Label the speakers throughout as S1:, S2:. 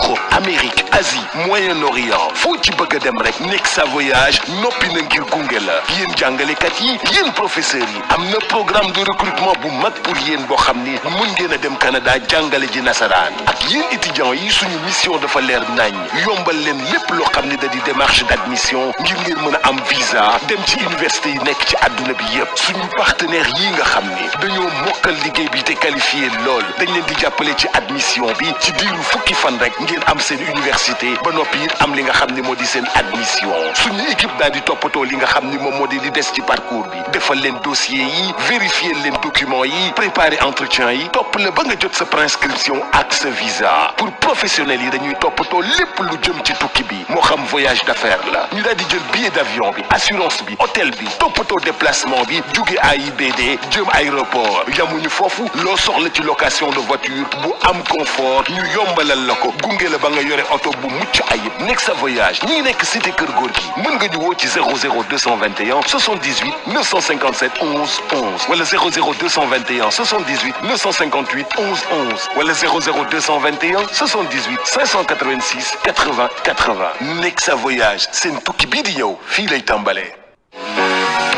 S1: Europe, Amérique, Asie, Moyen-Orient foo ci bëgg a dem rek Nexa Voyage noppi na ngir gunge la yéen jàngalekat yi yéen professeurs yi am na programme de recrutement bu mag pour yéen boo xam ni mën ngeen a dem Canada jàngale ji nasaraan ak yéen étudiants yi suñu mission dafa leer nañ yombal leen lépp loo xam ne da di démarche d'admission ngir ngeen mën a am visa dem ci université yi nekk ci àdduna bi yépp suñu partenaires yi nga xam ni dañoo mokkal liggéey bi te qualifié lool dañ leen di jàppale ci admission bi ci diiru fukki fan rek ngeen am seen université ba noppi it am li nga xam ni moo di seen admission suñu équipe daal di toppatoo li nga xam ni moom moo di li des ci parcours bi defal leen dossier yi vérifier leen documents yi préparer entretien yi topp la ba nga jot sa préinscription ak sa visa pour professionnels yi dañuy toppatoo lépp lu jëm ci tukki bi moo xam voyage d'affaires la ñu daal di jël billet d'avion bi assurance bi hôtel bi toppatoo déplacement bi jóge AIBD jëm aéroport yamuñu foofu loo soxla ci location de voiture bu am confort ñu yombalal la ko gunge la ba nga yore oto bu mucc ayib Nexa Voyage ñi ngi nekk cité Kër Gorgui mën nga ñu woo ci 00221 78 957 11 11 wala 00221 78 958 11 11 wala 00221 78 586 80 80 Nexa Voyage seen tukki bii di ñëw fii lay tàmbalee.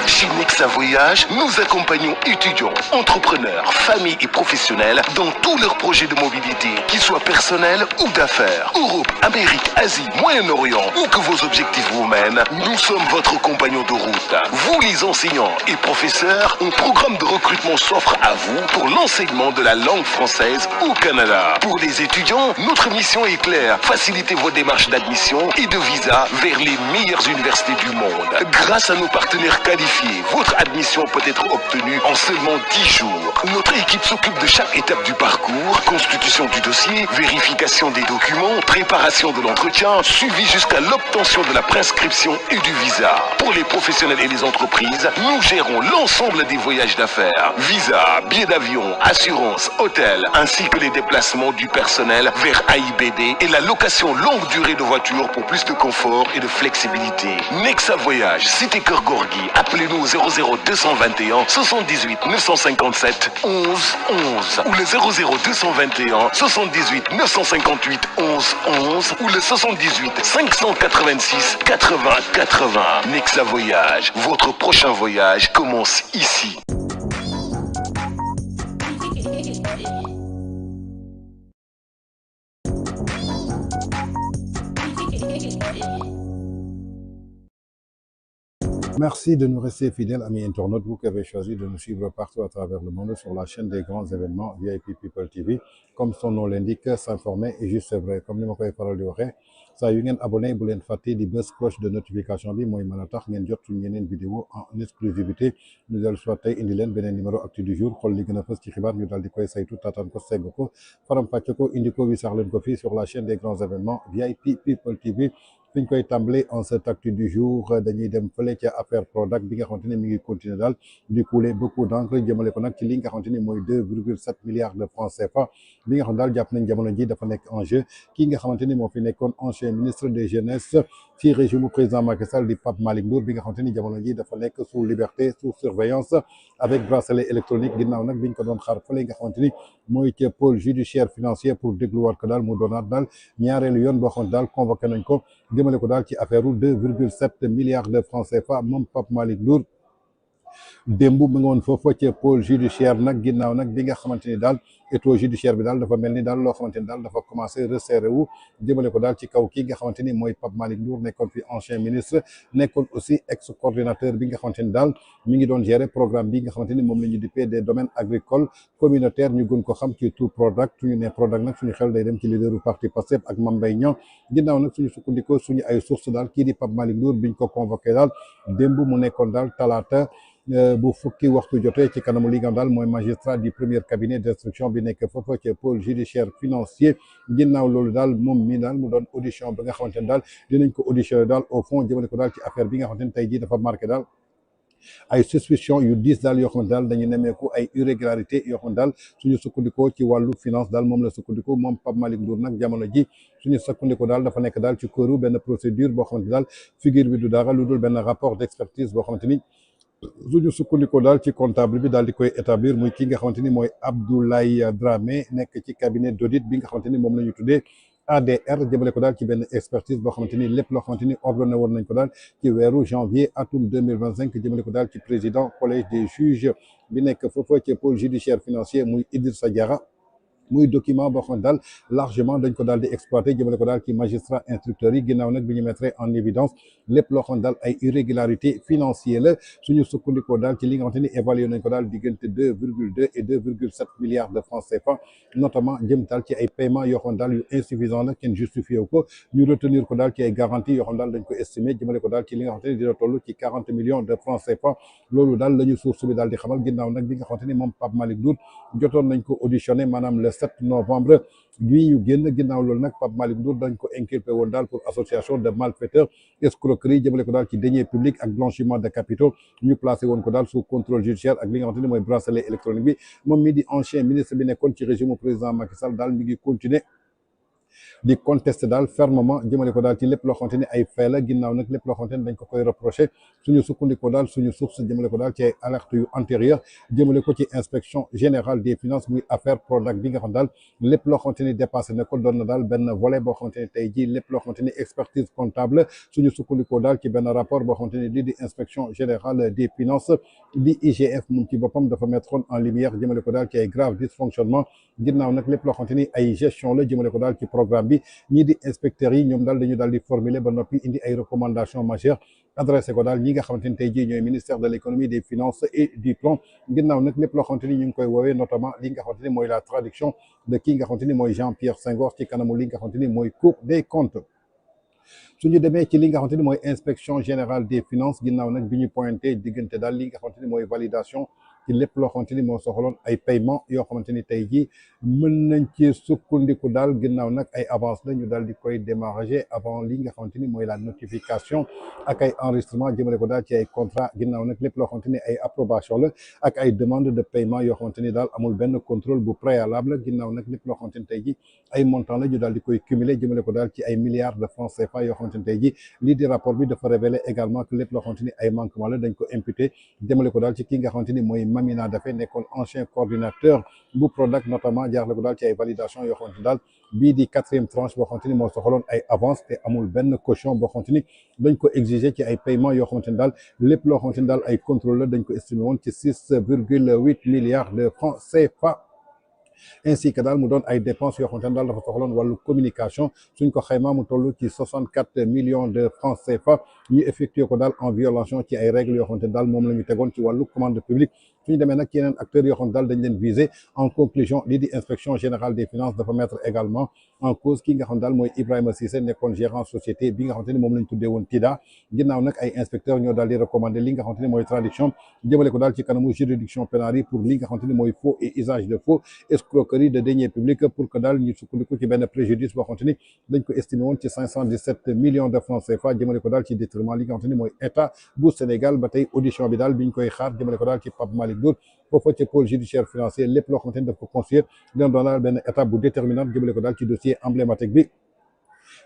S1: Chez Nexa Voyage, nous accompagnons étudiants, entrepreneurs, familles et professionnels dans tous leurs projets de mobilité, qu'ils soient personnels ou d'affaires. Europe, Amérique, Asie, Moyen-Orient, où que vos objectifs vous mènent, nous sommes votre compagnon de route. Vous les enseignants et professeurs, un programme de recrutement s'offre à vous pour l'enseignement de la langue française au Canada. Pour les étudiants, notre mission est claire, faciliter vos démarches d'admission et de visa vers les meilleures universités du monde. Grâce à nos partenaires qualifiés, votre admission peut être obtenue en seulement 10 jours. Notre équipe s'occupe de chaque étape du parcours, constitution du dossier, vérification des documents, préparation de l'entretien, suivi jusqu'à l'obtention de la prescription et du visa. Pour les professionnels et les entreprises, nous gérons l'ensemble des voyages d'affaires, visa, billets d'avion, assurance, hôtel, ainsi que les déplacements du personnel vers AIBD et la location longue durée de voitures pour plus de confort et de flexibilité. Nexa Voyage, cité Kër Gorgui, appelez-nous au 00221 78 957 11 11 ou le 00221 78 958 11 11 ou le 78 586 80 80. Nexa Voyage, votre prochain voyage commence ici.
S2: Merci de nous rester fidèles, amis internautes, vous qui avez choisi de nous suivre partout à travers le monde sur la chaîne des grands événements VIP People TV. Comme son nom l'indique, s'informer est juste vrai. Comme ni ma koy faral di waxee saa yu ngeen abonné bu leen fàtte di bës cloche de notification bi mooy mën a tax ngeen jot suñu yeneen vidéo en exclusivité ñu dellu soit tey indi leen beneen numéro actu du jour xool li gën a fës ci xibaar ñu daal di koy saytu taataan ko segg ko faram fàcce ko indi ko wi sax leen ko fii sur la chaîne des grands événements VIP People TV. fi ñu koy tàmbale en cette actu du jour dañuy dem fële ca affaire Prodac bi nga xamante ne mi ngi continuer daal di couler beaucoup d'encre jëmale ko nag ci li nga xamante ni mooy 2,7 milliards de francs CFA bi nga xam daal jàpp nañ jamono ji dafa nekk en jeu kii nga xamante ni moo fi nekkoon ancien ministre de jeunesse ci régime président Macky Sall di Pape Malick Ndour bi nga xamante ni jamono ji dafa nekk sous liberté sous surveillance avec bracelet électronique ginnaaw nag biñ ko doon xaar fële nga xamante ni mooy ca pôle judiciaire financier pour dégluwaat ko daal mu doonaat daal ñaareelu yoon boo xamante daal convoqué nañ ko jëmale ko daal ci affaire 2,7 milliards de francs CFA moom Pape Malick Ndour démb mu ngi woon foofu ca pôle judiciaire nag ginnaaw nag bi nga xamante ni daal étau judiciaire bi daal dafa mel ni daal loo xamante ni daal dafa commencé resserré wu jëmale ko daal ci kaw kii nga xamante ni mooy Pape Malick Ndour nekkoon fi ancien ministre nekkoon aussi ex coordinateur bi nga xamante ni daal mi ngi doon gérer programme bi nga xamante ni moom la ñu dippee des domaines agricoles communautaires ñu gën ko xam ci tout Prodac suñu ne Prodac nag suñu xel day dem ci leaderu parti Pastef ak Mame Mbaye Niang ginnaaw nag suñu sukkandikoo suñu ay sources daal kii di Pape Malick Ndour biñ ko convoqué daal démb mu nekkoon daal talaata bu fukki waxtu jotee ci kanamu li nga xam daal mooy magistrat du premier cabinet d'instruction bi nekk foofu ci pôle judiciaire financier ginnaaw loolu daal moom mii daal mu doon audition bi nga xamante ne daal dinañ ko auditionné daal au fond jëmale ko daal ci affaire bi nga xamante ne tey jii dafa marqué daal ay suspicion yu diis daal yoo xamante daal dañu nemmeeku ay irrégularité yoo xamante daal suñu sukkandikoo ci wàllu finance daal moom la sukkandikoo moom Pape Malick Ndour nag jamono ji suñu sukkandikoo daal dafa nekk daal ci këru benn procédure boo xamante daal figure bi du dara lu dul benn rapport d'expertise boo xamante ni suñu sukkandikoo daal ci comptable bi daal di koy établir muy ki nga xamante ni mooy Abdoulaye Dramé nekk ci cabinet d'audit bi nga xamante ni moom la ñu tuddee ADR jëmale ko daal ci benn expertise boo xamante ni lépp loo xamante ni ordonné woon nañ ko daal ci weeru janvier atum 2025 jëmale ko daal ci président collège des juges bi nekk foofa ci pôle judiciaire financier muy Idrissa Diarra muy document boo xam daal largement dañ ko daal di exploité jëmale ko daal ci magistrat instructeurs yi ginnaaw nag bi ñu mettre en évidence lépp loo xam daal ay irrégularité financière la suñu sukkandikoo daal ci li nga xamante ni évalué nañ ko daal diggante 2,2 et 2,7 milliards de francs CFA notamment jëm daal ci ay paiements yoo xam daal yu insuffisant la kenn justifié ko ñu retenir ko daal ci ay garanties yoo xam daal dañ ko estimé jëmale ko daal ci li nga xamante ni dina toll ci 40 millions de francs CFA loolu daal la ñu source bi daal di xamal ginnaaw nag bi nga xamante ni moom Pape Malick Ndour jotoon nañ ko auditionné maanaam le 7 novembre bii ñu génn ginnaaw loolu nag Pape Malick Ndour dañ ko inculpé woon daal pour association de malfaiteurs escroquerie jëmale ko daal ci deniers publics ak blanchiment de capitaux ñu placé woon ko daal sous contrôle judiciaire ak li nga xamante ni mooy bracelet électronique bi moom mii di ancien ministre bi nekkoon ci régime président Macky Sall daal mi ngi continuer di contester daal fermement jëmale ko daal ci lépp loo xamante ni ay fait la ginnaaw nag lépp loo xamante ni dañ ko koy reproché suñu sukkandikoo daal suñu source jëmale ko daal ci ay alerte yu antérieure jëmale ko ci inspection générale des finances muy affaire Prodac bi nga xam daal lépp loo xamante ni dépassé na ko doon na daal benn volet boo xamante ni tey jii lépp loo xamante ni expertise comptable suñu sukkandikoo daal ci benn rapport boo xamante ni lii di inspection générale des finances di IGF moom ci boppam dafa mettre en lumière jëmale ko daal ci ay grave dysfonctionnement ginnaaw nag lépp loo xamante ni ay gestion la jëmale ko daal ci programme bi ñii di inspecteurs yi ñoom daal dañu daal di formuler ba noppi indi ay recommandations majeures adressé ko daal ñi nga xamante ni tey jii ñooy ministère de l'économie des finances et du plan ginnaaw nag lépp loo xamante ni ñu ngi koy woowee notamment li nga xamante ni mooy la traduction de kii nga xamante ni mooy Jean-Pierre Senghor ci kanamu li nga xamante ni mooy Cour des comptes suñu demee ci li nga xamante ni mooy inspection générale des finances ginnaaw nag bi ñu pointé diggante daal li nga xamante ni mooy validation ci lépp loo xamante ni moo soxaloon ay paiement yoo xamante ni tey jii mën nañ ci sukkandiku daal ginnaaw nag ay avance la ñu daal di koy démarrer avant li nga xamante ni mooy la notification ak ay enregistrement jëmale ko daal ci ay contrat ginnaaw nag lépp loo xamante ni ay approbation la ak ay demande de paiement yoo xamante ni daal amul benn contrôle bu préalable ginnaaw nag lépp loo xamante ni tey jii ay montant la ñu daal di koy cumuler jëmale ko daal ci ay milliards de francs CFA yoo xamante ni tey jii lii di rapport bi dafa révéler également que lépp loo xamante ni ay manquement la dañ ko imputer jëmale ko daal ci ki nga xamante ni mooy Mamina Daffé nekkoon ancien coordinateur bu Prodac notamment jaarale ko daal ci ay validation yoo xamante ni daal bii di 4e tranche boo xamante ni moo soxaloon ay avance te amul benn caution boo xamante ni dañ ko exiger ci ay paiement yoo xamante ni daal lépp loo xamante ni daal ay contrôle la dañ ko estimé woon ci 6,8 milliards de francs CFA ainsi que daal mu doon ay dépenses yoo xamante ne daal dafa soxloon wàllu communication suñ ko xaymaa mu toll ci 64 millions de francs CFA ñu effectué ko daal en violation ci ay règles yoo xamante ne daal moom la ñu tegoon ci wàllu commande publique suñu demee nag ci yeneen acteurs yoo xam ne daal dañ leen visé en conclusion lii di inspection générale des finances dafa mettre également en cause ki nga xam ne daal mooy Ibrahima Cissé nekkoon gérant société bi nga xamante ni moom lañ tuddee woon TIDA ginnaaw nag ay inspecteurs ñoo daal di recommander li nga xamante ni mooy traduction jëmale ko daal ci kanamu juridiction pénale yi pour li nga xamante ni mooy faux et usage de faux escroquerie de deniers publics pour que daal ñu sukkandiku ci benn préjudice boo xamante ni dañ ko estimé woon ci 517 millions de francs CFA jëmale ko daal ci détriment li nga xamante ni mooy état bu Sénégal ba tey audition bi daal biñ koy xaar jëmale ko daal ci Pape Malick Ndour foofa ci pôle judiciaire financier lépp loo xamante ni daf ko constituer dina doon daal benn étape bu déterminante jëmale ko daal ci dossier emblématique bi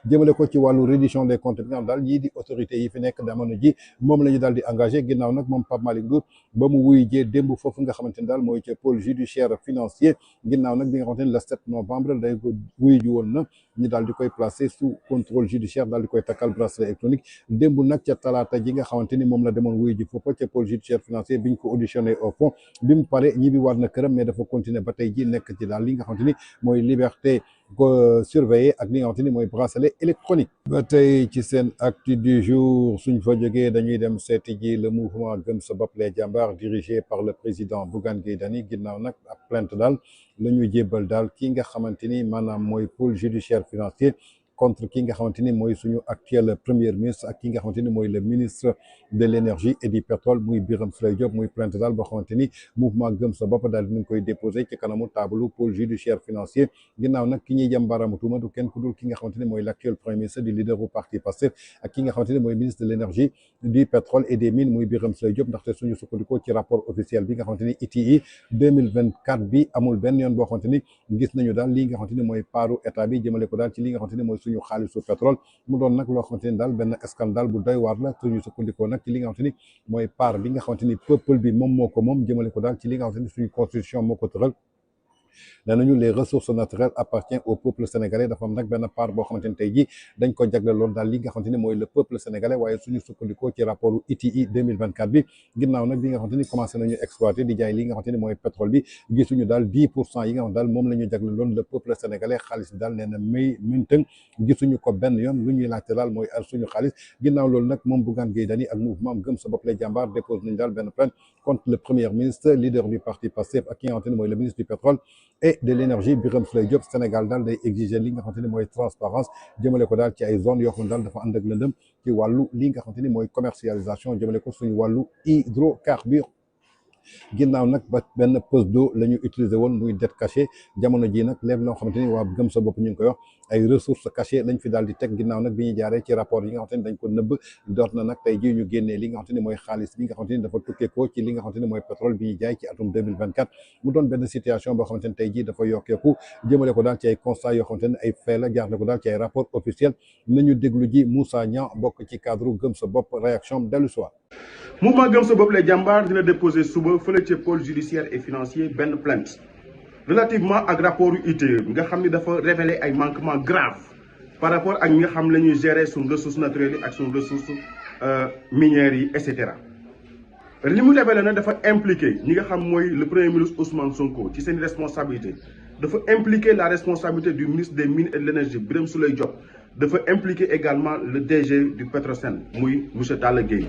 S2: jëmale ko ci wàllu reddition des comptes bi nga xam daal yii di autorités yi fi nekk jamono ji moom la ñu daal di engagé ginnaaw nag moom Pape Malick Ndour ba mu wuy jee démb foofu nga xamante ni daal mooy ca pôle judiciaire financier ginnaaw nag bi nga xamante ni le 7 novembre day ko wuy ji woon na ñu daal di koy placé sous contrôle judiciaire daal di koy takkal bracelet électronique démb nag ca talaata ji nga xamante ni moom la demoon wuy ji foofa ca pôle judiciaire financier biñ ko auditionné au fond bi mu pare ñibbi war na këram mais dafa continuer ba tey ji nekk ci daal li nga xamante ni mooy liberté ko surveiller ak li nga xamante ni mooy bracelet électronique ba tey ci seen actu du jour suñ fa jógee dañuy dem seeti ji le mouvement Gëm sa bopp les jàmbaar dirigé par le président Bougane Gueye Dany ginnaaw nag ab plainte daal la ñuy jébbal daal ki nga xamante ni maanaam mooy pôle judiciaire financier contre ki nga xamante ni mooy suñu actuel premier ministre ak ki nga xamante ni mooy le ministre de l'énergie et du pétrole muy Birame Souleye Diop muy plainte daal boo xamante ni mouvement Gëm sa bopp daal dinañ koy déposé ci kanamu taabalu pôle judiciaire financier ginnaaw nag ki ñuy jëm baaraamu tuuma du kenn ku dul ki nga xamante ni mooy l'actuel premier ministre du leader bu parti Pastef ak ki nga xamante ni mooy ministre de l'énergie du pétrole et des mines muy Birame Souleye Diop ndaxte suñu sukkandikoo ci rapport officiel bi nga xamante ni ITI 2024 bi amul benn yoon boo xamante ni gis nañu daal li nga xamante ni mooy paaru état bi jëmale ko daal ci li nga xamante ni mooy suñu xaalisu pétrole mu doon nag loo xamante ni daal benn scandale bu doy waar la suñu sukkandikoo nag ci li nga xamante ni mooy part bi nga xamante ni peuple bi moom moo ko moom jëmale ko daal ci li nga xamante ni suñu constitution moo ko tëral nee nañu les ressources naturelles appartiennent au peuple sénégalais dafa am nag benn part boo xamante ni tey jii dañ ko jagleeloon daal li nga xamante ni mooy le peuple sénégalais waaye suñu sukkandikoo ci rapport ITI 2024 bi ginnaaw nag bi nga xamante ni commencé nañu exploiter di jaay li nga xamante ni mooy pétrole bi gisuñu daal 10% yi nga xam daal moom la ñu jagleeloon le peuple sénégalais xaalis bi daal nee na may mintëng gisuñu ko benn yoon lu ñuy laajte daal mooy suñu xaalis ginnaaw loolu nag moom Bougane Gueye Dany ak mouvement Gëm sa bopp les jàmbaar dépose nañu daal benn plainte contre le premier ministre leader du parti Pastef ak ki nga xamante ni mooy le ministre du pétrole et de l'énergie Birame Souleye Diop Sénégal daal day exiger li nga xamante ni mooy transparence jëmale ko daal ci ay zones yoo xam ne daal dafa ànd ak lëndëm ci wàllu li nga xamante ni mooy commercialisation jëmale ko suñu wàllu hydrocarbures ginnaaw nag ba benn pose d'eau la ñu utiliser woon muy dette cachée jamono ji nag lépp loo xamante ni waa Gëm sa bopp ñu ngi koy wax ay ressources cachées lañ fi daal di teg ginnaaw nag bi ñu jaaree ci rapport yi nga xamante ni dañ ko nëbb doot na nag tey jii ñu génnee li nga xamante ni mooy xaalis bi nga xamante ni dafa tukkeekoo ci li nga xamante ni mooy pétrole bi ñu jaay ci atum 2024 mu doon benn situation boo xamante ni tey jii dafa yokkeeku jëmale ko daal ci ay constats yoo xamante ni ay fait la jaarale ko daal ci ay rapport officiel nañu déglu ji Moussa Niang bokk ci cadre Gëm sa bopp réaction dellu soir
S3: mouvement Gëm sa bopp les jàmbaar dina déposer suba fële ci pôle judiciaire et financier benn plainte relativement ak rapport ITIE nga xam ni dafa révéler ay manquements graves par rapport ak ñi nga xam la ñuy gérer suñu ressources naturelles yi ak suñu ressources minières yi et cetera. li mu révélé nag dafa impliqué ñi nga xam mooy le premier ministre Ousmane Sonko ci seen responsabilité dafa impliqué la responsabilité du ministre des mines et de l'énergie Birame Souleye Diop dafa impliqué également le DG du Petrosen muy monsieur Talla Gueye.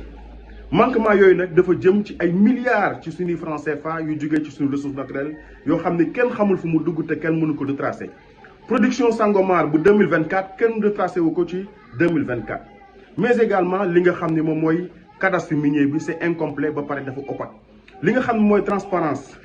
S3: manquement yooyu nag dafa jëm ci ay milliards ci suñuy francs CFA yu jógee ci suñu ressources naturelles yoo xam ne kenn xamul fu mu dugg te kenn mënu ko retracer production Sangomar bu 2024 kenn retracé wu ko ci 2024 mais également li nga xam ne moom mooy cadastre minier bi c'est incomplet ba pare dafa opaque li nga xam ne mooy transparence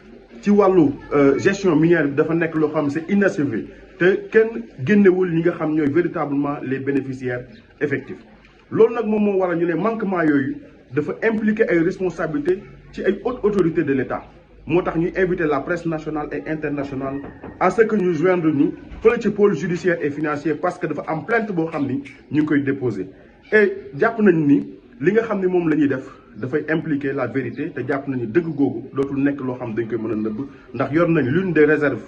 S3: ci wàllu gestion minière bi dafa nekk loo xam ne c'est inachevé te kenn génnewul ñi nga xam ñooy véritablement les bénéficiaires effectifs loolu nag moom moo waral ñu ne manquement yooyu dafa impliquer ay responsabilités ci ay hautes autorités de l'État moo tax ñuy inviter la presse nationale et internationale à ce que ñu joindre ñu fële ci pôle judiciaire et financier parce que dafa am plainte boo xam ni ñu ngi koy déposer et jàpp nañ ni li nga xam ni moom la ñuy def dafay impliquer la vérité te jàpp nañu dëgg googu dootul nekk loo xam dañ koy mën a nëbb ndax yor nañ l'une des réserves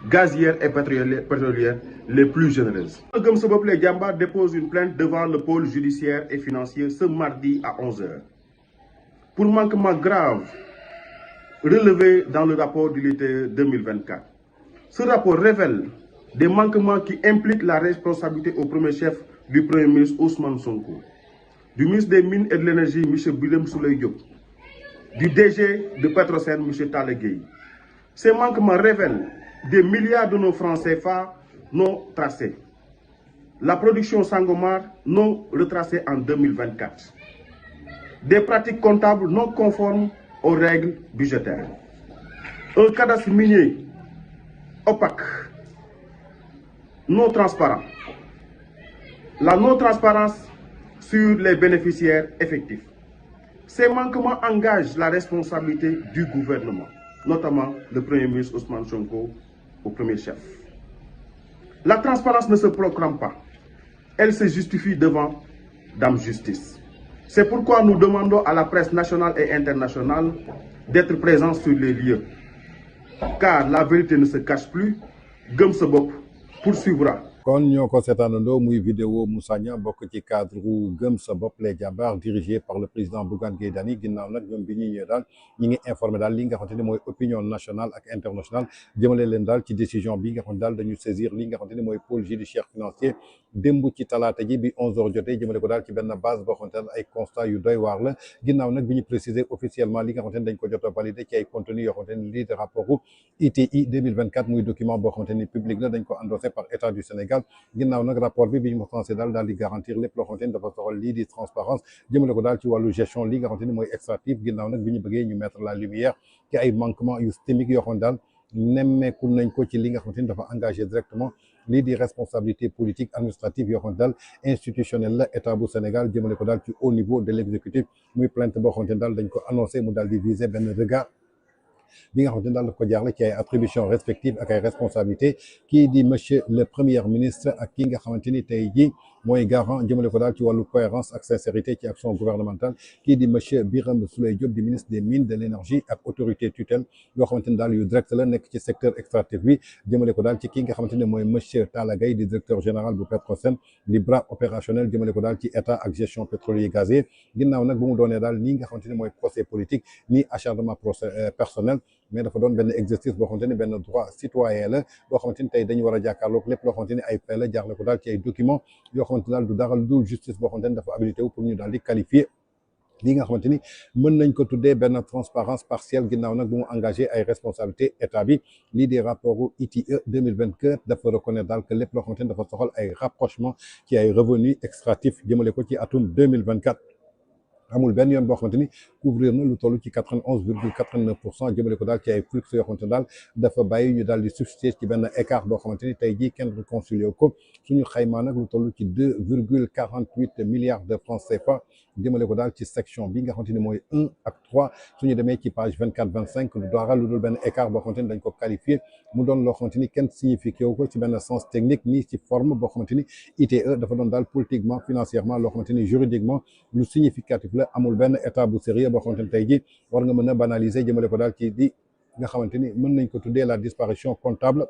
S3: gazières et pétrolières les plus généreuses. Gëm sa bopp les jàmbaar dépose une plainte devant le pôle judiciaire et financier ce mardi à 11h pour manquement grave relevé dans le rapport de l'ITIE 2024. Ce rapport révèle des manquements qui impliquent la responsabilité au premier chef du Premier ministre Ousmane Sonko, du ministre des Mines et de l'Énergie M. Birame Souleye Diop, du DG de Petrosen M. Talla Gueye. Ces manquements révèlent des milliards de nos francs CFA non tracés. La production Sangomar non retracée en 2024. Des pratiques comptables non conformes aux règles budgétaires. Un cadastre minier opaque, non transparent. La non-transparence sur les bénéficiaires effectifs. Ces manquements engagent la responsabilité du gouvernement, notamment le Premier ministre Ousmane Sonko au premier chef. La transparence ne se proclame pas. Elle se justifie devant Dame Justice. C'est pourquoi nous demandons à la presse nationale et internationale d'être présents sur les lieux. Car la vérité ne se cache plus. Gëm sa bopp poursuivra.
S2: kon ñoo ko seetaanandoo muy vidéo Moussa Niang bokk ci cadre Gëm sa bopp les jàmbaar dirigé par le président Bougane Gueye Dany ginnaaw nag ñoom bi ñuy ñëw daal ñi ngi informé daal li nga xamante ni mooy opinion nationale ak internationale jëmale leen daal ci décision bi nga xam ne daal dañu saisir li nga xamante ni mooy pôle judiciaire financier démb ci talaata ji bi 11h jotee jëmale ko daal ci benn base boo xamante ne ay constat yu doy waar la ginnaaw nag bi ñu préciser officiellement li nga xamante ni dañ ko jot a validé ci ay contenu yoo xamante ni lii de rapport ITI 2024 muy document boo xamante ni public la dañ ko endossé par État du Sénégal ginnaaw nag rapport bi ñu censé daal di garantir lépp loo xamante ni dafa soxal lii di transparence jëmale ko daal ci wàllu gestion li nga xamante ni mooy extractif ginnaaw nag bi ñu bëggee ñu mettre la lumière ci ay manquements yu systémiques yoo xam ne daal nemmeeku nañ ko ci li nga xamante ni dafa engagé directement lii di responsabilité politique administrative yoo xam ne daal institutionnelle la état bu Sénégal jëmale ko daal ci haut niveau de l'exécutif muy plainte boo xamante ni daal dañ ko annoncé mu daal di viser benn regard bi nga xamante ni daal daf ko jaarale ci ay attributions respectives ak ay responsabilités kii di monsieur le premier ministre ak ki nga xamante ni tey jii mooy garant jëmale ko daal ci wàllu cohérence ak sincérité ci action gouvernementale kii di monsieur Birame Souleye Diop di ministre des mines de l'énergie ak autorité tutelle yoo xamante ni daal yu direct la nekk ci secteur extractif bi jëmale ko daal ci ki nga xamante ne mooy monsieur Talla Gaye di directeur général bu Petrosen di bras opérationnel jëmale ko daal ci état ak gestion pétrolier gazier ginnaaw nag bu mu doonee daal nii nga xamante ni mooy procès politique ni acharnement procès personnel mais dafa doon benn exercice boo xamante ni benn droit citoyen la boo xamante ni tey dañu war a jàkkaarloog lépp loo xamante ni ay fait la jaarle ko daal ci ay documents yoo xamante ni daal du dara lu dul justice boo xamante ni dafa habilité wu pour ñu daal di qualifier li nga xamante ni mën nañ ko tuddee benn transparence partielle ginnaaw nag bu mu engagé ay responsabilités état bi lii di rapportu ITIE 2024 dafa reconnaître daal que lépp loo xamante ni dafa soxal ay rapprochement ci ay revenus extractifs jëmale ko ci atum 2024 amul benn yoon boo xamante ni couvrir na lu toll ci 91,89% jëmale ko daal ci ay flux yoo xamante ni daal dafa bàyyi ñu daal di substituer ci benn écart boo xamante ni tey jii kenn réconcilié ko suñu xaymaa nag lu toll ci 2,48 milliards de francs CFA jëmale ko daal ci section bi nga xamante ni mooy 1 ak 3 suñu demee ci page 24-25 lu dara lu dul benn écart boo xamante ni dañ ko qualifié mu doon loo xamante ni kenn signifié wu ko ci benn sens technique ni ci forme boo xamante ni ITE dafa doon daal politiquement financièrement loo xamante ni juridiquement lu significatif la amul benn état bu sérieux boo xamante ni tey jii war nga mën a banaliser jëmale ko daal ci di nga xamante ni mën nañ ko tuddee la disparition comptable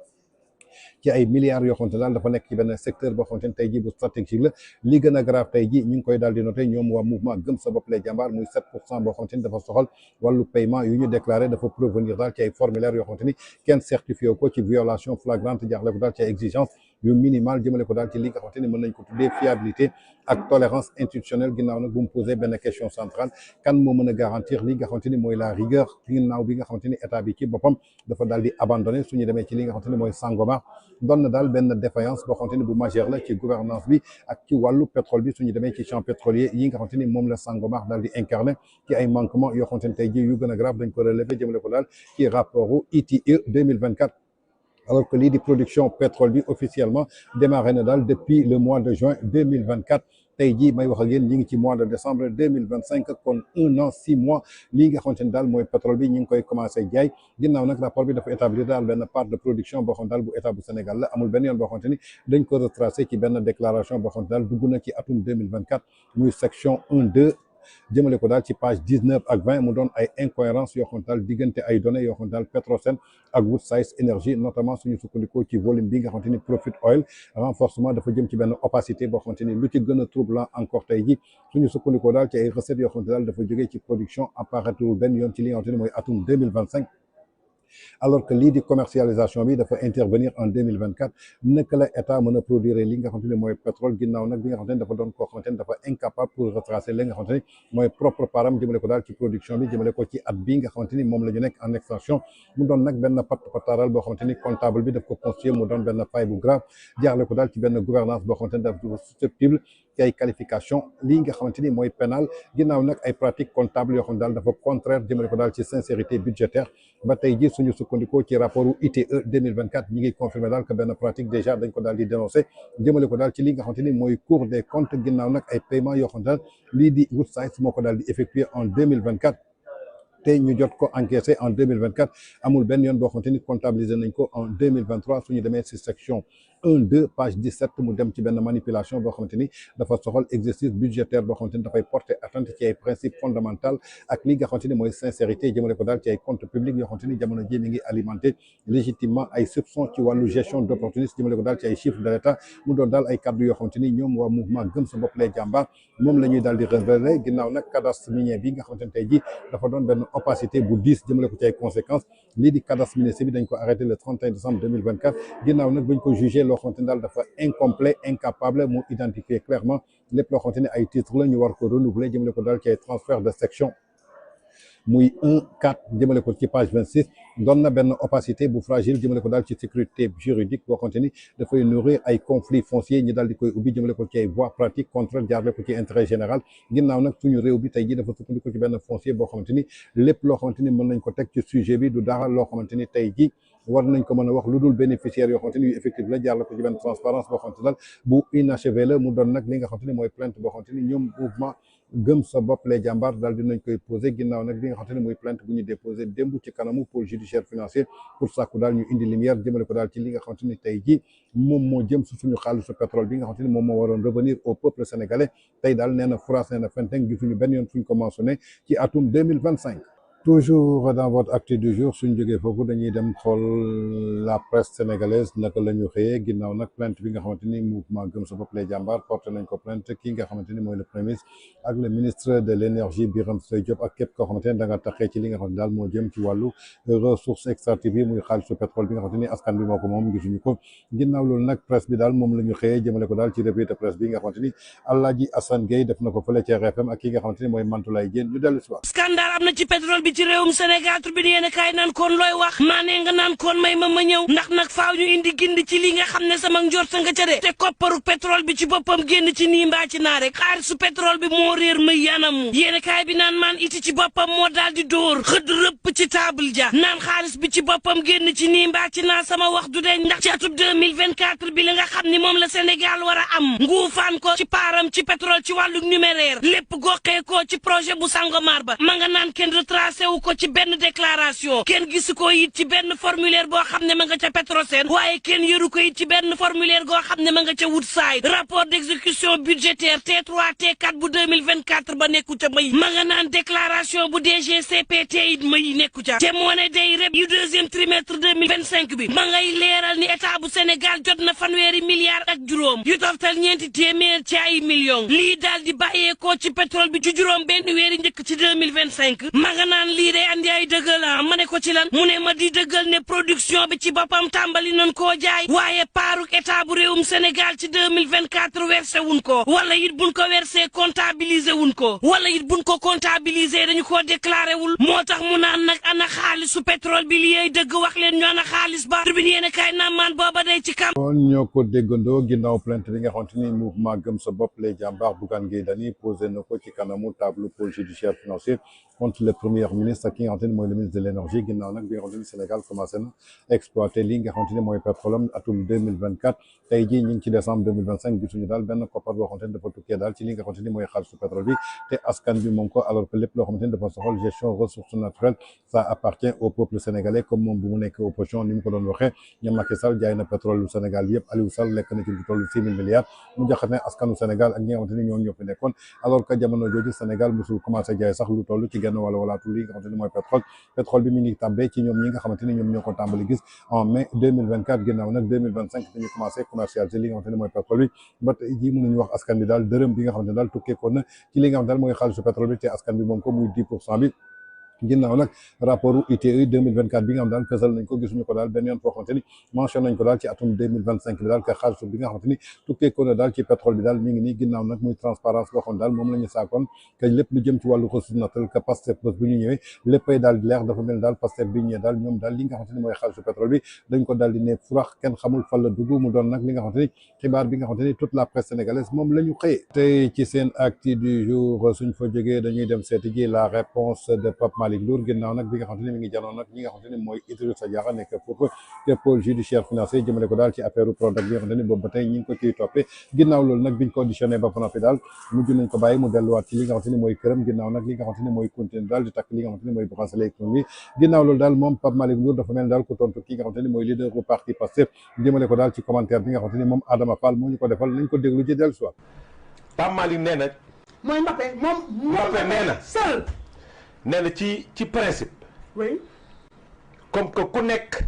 S2: ci ay milliards yoo xamante ne daal dafa nekk ci benn secteur boo xamante ne tey jii bu stratégique la li gën a grave tey jii ñu ngi koy daal di noté ñoom waa mouvement gëm sa bopp les jàmbaar muy 7% boo xamante ni dafa soxal wàllu paiement yu ñu déclaré dafa provenir daal ci ay formulaires yoo xamante ni kenn certifié ko ci violation flagrante jaaxle ko daal ci ay exigences yu minimal jëmale ko daal ci li nga xamante ni mën nañ ko tuddee fiabilité ak tolérance institutionnelle ginnaaw nag bu mu posé benn question centrale kan moo mën a garantir li nga xamante ni mooy la rigueur ginnaaw bi nga xamante ni état bi ci boppam dafa daal di abandonné suñu demee ci li nga xamante ni mooy Sangomar doon na daal benn défaillance boo xamante ni bu majeure la ci gouvernance bi ak ci wàllu pétrole bi suñu demee ci champ pétrolier yi nga xamante ni moom la Sangomar daal di incarné ci ay manquements yoo xamante ni tey jii yu gën a grave dañ ko relevé jëmale ko daal ci rapportu ITIE 2024 alors que lii di production pétrole bi officiellement démarré na daal depuis le mois de juin 2024 tey jii may wax ak yéen ñi ngi ci mois de décembre 2025 kon 1 an 6 mois lii nga xamante ni daal mooy pétrole bi ñi ngi koy commencé jaay ginnaaw nag rapport bi dafa établir daal benn part de production boo xam daal bu état bu Sénégal la amul benn yoon boo xamante ni dañ ko retracé ci benn déclaration boo xamante daal dugg na ci atum 2024 muy section 1-2 jëmale ko daal ci page 19 ak 20 mu doon ay incohérence yoo xam daal diggante ay données yoo xam daal Petrosen ak Woodside Energy notamment suñu sukkandikoo ci volume bi nga xamante ni Profit Oil renforcement dafa jëm ci benn opacité boo xamante ni lu ci gën a troublant encore tey ji suñu sukkandikoo daal ci ay recettes yoo xamante daal dafa jógee ci production apparaître benn yoon ci li nga xamante ni mooy atum 2025 alors que lii di commercialisation bi dafa intervenir en 2024 naka la état mën a produire li nga xamante ni mooy pétrole ginnaaw nag bi nga xamante ni dafa doon koo xamante ni dafa incapable pour retracer li nga xamante ni mooy propre param jëmale ko daal ci production bi jëmale ko ci at bi nga xamante ni moom la ñu nekk en extraction mu doon nag benn pataaral boo xamante ni comptable bi daf ko constitué mu doon benn faille bu grave jaarle ko daal ci benn gouvernance boo xamante ni dafa susceptible ci ay qualification lii nga xamante ni mooy pénal ginnaaw nag ay pratiques comptables yoo xam ne daal dafa contraire jëmale ko daal ci sincérité budgétaire ba tey ji suñu sukkandikoo ci rapportu ITE 2024 ñi ngi confirmé daal que benn pratique déjà dañ ko daal di dénoncé jëmale ko daal ci li nga xamante ni mooy Cour des comptes ginnaaw nag ay paiements yoo xam ne daal lii di Woodside moo ko daal di effectué en 2024 te ñu jot ko encaissé en 2024 amul benn yoon boo xamante ni comptabilisé nañ ko en 2023 suñu demee si section 1-2 page 17 mu dem ci benn manipulation boo xamante ni dafa soxal exercice budgétaire boo xamante ni dafay porter atteinte ci ay principes fondamentaux ak li nga xamante ni mooy sincérité jëmale ko daal ci ay comptes publics yoo xamante ni jamono ji mi ngi alimenté légitimement ay soupçons ci wàllu gestion d'opportunisme jëmale ko daal ci ay chiffres de l'État mu doon daal ay kaddu yoo xamante ni ñoom waa mouvement gëm sa bopp les jàmbaar moom la ñuy daal di révélé ginnaaw nag cadastre minier bi nga xamante ni tey ji dafa doon benn opacité bu 10 jëmale ko ci ay conséquences lii di cadastre minier bi dañ ko arrêté le 31 décembre 2024 ginnaaw nag bañ ko jugé loo xamante ni daal dafa incomplet incapable mu identifier clairement lépp loo xamante ni ay titres la ñu war ko renouveler jëmale ko daal ci ay transfert de section muy 1-4 jëmale ko ci page 26 doon na benn opacité bu fragile jëmale ko daal ci sécurité juridique boo xamante ni dafay nourrir ay conflits fonciers ñi daal di koy ubbi jëmale ko ci ay voies pratiques contre jaarle ko ci intérêt général ginnaaw nag suñu réew bi tey jii dafa sukkandiku ci benn foncier boo xamante ni lépp loo xamante ni mën nañ ko teg ci sujet bi du dara loo xamante ni tey jii war nañ ko mën a wax lu dul bénéficiaires yoo xamante ni yu effectif la jaar la ko ci benn transparence boo xamante daal bu inachevé la mu doon nag li nga xamante ni mooy plainte boo xamante ni ñoom mouvement gëm sa bopp les jàmbaar daal dinañ koy posé ginnaaw nag li nga xamante ni mooy plainte bu ñu déposé démb ci kanamu pôle judiciaire financier pour sàkku daal ñu indi lumière jëmale ko daal ci li nga xamante ni tey jii moom moo jëm su suñu xaalisu pétrole bi nga xamante ni moom moo waroon revenir au peuple sénégalais tey daal nee na France nee na Fenteng gisuñu benn yoon fuñ ko mentionné ci atum 2025. Toujours dans votre actu du jour suñ jógee foofu dañuy dem xool la presse sénégalaise naka la ñu xëyee ginnaaw nag plainte bi nga xamante ni mouvement gëm sa bopp les jàmbaar porté nañ ko plainte ki nga xamante ni mooy le premier ministre ak le ministre de l' énergie Birame Souleye Diop ak képp koo xamante ni da nga taxee ci li nga xamante daal moo jëm ci wàllu ressource extractive yi muy xaalisu pétrole bi nga xamante ni askan bi moo ko moom gisuñu ko ginnaaw loolu nag presse bi daal moom la ñu xëyee jëmale ko daal ci revue de presse bi nga xamante ni Alaaji Assane Gueye def na ko fële ci RFM ak ki nga xamante ni mooy Mantoulaye Diène ñu dellu si waat
S4: scandale am na ci pétrole bi ci réewum Sénégal tur bi di yéen kaay naan koon looy wax maa ne nga naan koon may ma ñëw ndax nag faaw ñu indi gindi ci li nga xam ne sama njort nga ca de te kopparu pétrole bi ci boppam génn ci nii mbaa ci naa rek xaalisu pétrole bi moo réer ma yanamu yéen kaay bi naan maan iti ci boppam moo daal di dóor xëdd rëpp ci table ja naan xaalis bi ci boppam génn ci nii mbaa ci naa sama wax du deñ ndax ci atub 2024 bi li nga xam ni moom la Sénégal war a am nguufaan ko ci paaram ci pétrole ci wàllu numéraire lépp goxee ko ci projet bu Sangomar ba ma nga naan kenn retracé wu ko ci benn déclaration kenn gisu ko it ci benn formulaire boo xam ne ma nga ca Petrosen waaye kenn yëru ko it ci benn formulaire goo xam ne ma nga ca Woodside rapport d'exécution budgétaire T3 T4 bu 2024 ba nekku ca may ma nga naan déclaration bu DGCPT it may nekku ca te moo ne day reb yu deuxième trimestre 2025 bi ma ngay leeral ni état bu Sénégal jot na fanweeri milliards ak juróom yu toftal ñeenti téeméer ci ay millions lii daal di bàyyeekoo ci pétrole bi ci juróom benn weeri njëkk ci 2025 ma nga naan lii day andi ay dëggal ma ne ko ci lan mu ne ma di dëggal ne production bi ci boppam tàmbali nañ koo jaay waaye paaruk état bu réewum Sénégal ci 2024 versé wuñ ko wala it buñ ko versé comptabilisé wuñ ko wala it buñ ko comptabilisé dañu koo déclaré wul moo tax mu naan nag ana xaalisu pétrole bi li yey dëgg wax leen ñu ana xaalis ba tribune yéen kaay naan maan booba day ci kam
S2: kon ñoo ko déggandoo ginnaaw plainte bi nga xamante ni mouvement gëm sa bopp les jàmbaar Bougane Gueye Dany posé na ko ci kanamu table pôle judiciaire financier contre le premier ministre ak ki nga xamante ni mooy le ministre de l' énergie ginnaaw nag bi nga xamante ni Sénégal commencé na exploité lii nga xamante ni mooy pétrole atum 2024 tey jii ñu ngi ci décembre 2025 gisuñu daal benn koppar boo xamante ni dafa tukkee daal ci li nga xamante ni mooy xaalisu pétrole bi te askan bi moom ko alors que lépp loo xamante ni dafa soxal gestion ressources naturelles ça appartient au peuple sénégalais comme moom bu mu nekk opposition ni mu ko doon waxee ñoom Macky Sall jaay na pétrole lu Sénégal bi yëpp Aliou Sall lekk na ci lu toll 6 000 milliards mu jaxat ne askanu Sénégal ak ñi nga xamante ni ñoo fi nekkoon alors que jamono jooju Sénégal mosul commencé jaay sax lu toll ci genn walaatu li nga xamante ni mooy pétrole bi mi ngi tàmbee ci ñoom ñi nga xamante ni ñoom ñoo ko tàmbali gis en mai 2024 ginnaaw nag 2025 dañu commencé commercialiser li nga xamante ni mooy pétrole bi ba tey jii mënuñu wax askan bi daal dërëm bi nga xamante ni daal tukkeekoon na ci li nga xamante daal mooy xaalisu pétrole bi te askan bi moom ko muy 10% bi ginnaaw nag rapport ITIE 2024 bi nga xam daal fësal nañ ko gisuñu ko daal benn yoon foo xamante ni mention nañ ko daal ci atum 2025 bi daal que xaalis bi nga xamante ni tukkee ko na daal ci pétrole bi daal mi ngi nii ginnaaw nag muy transparence boo xam daal moom la ñu saakoon que lépp lu jëm ci wàllu ressource naturelle que Pastef bu ñu ñëwee léppay daal di leer dafa mel daal Pastef bi ñëwee daal ñoom daal li nga xamante ni mooy xaalisu pétrole bi dañ ko daal di ne furax kenn xamul fan la dugg mu doon nag li nga xamante ni xibaar bi nga xamante ni toute la presse sénégalaise moom la ñu xëyee tey ci seen actu du jour suñ fa jógee dañuy dem seeti ji la réponse de Pape Malick Ndour ginnaaw nag bi nga xamante ni mi ngi janoon nag ñi nga xamante ni mooy Idrissa Diakha nekk foofu te pôle judiciaire financier jëmale ko daal ci affaire Prodac bi nga xamante ni boobu ba tey ñi ngi ko ciy toppee ginnaaw loolu nag biñ ko auditionné ba fa noppi daal mujj nañ ko bàyyi mu delluwaat ci li nga xamante ni mooy këram ginnaaw nag li nga xamante ni mooy continuer daal di takk li nga xamante ni mooy bracelet électronique bi ginnaaw loolu daal moom Pape Malick Ndour dafa mel daal ku tontu ki nga xamante ni mooy leader bu parti Pastef jëmale ko daal ci commentaire bi nga xamante ni moom Adama Fall moo ñu ko defal nañ ko déglu ci dellu soit
S5: Pape Malick nee na
S6: mooy Mbappé moom
S5: Mbappé nee na
S6: seul
S5: nee na ci principe
S6: oui
S5: comme que ku nekk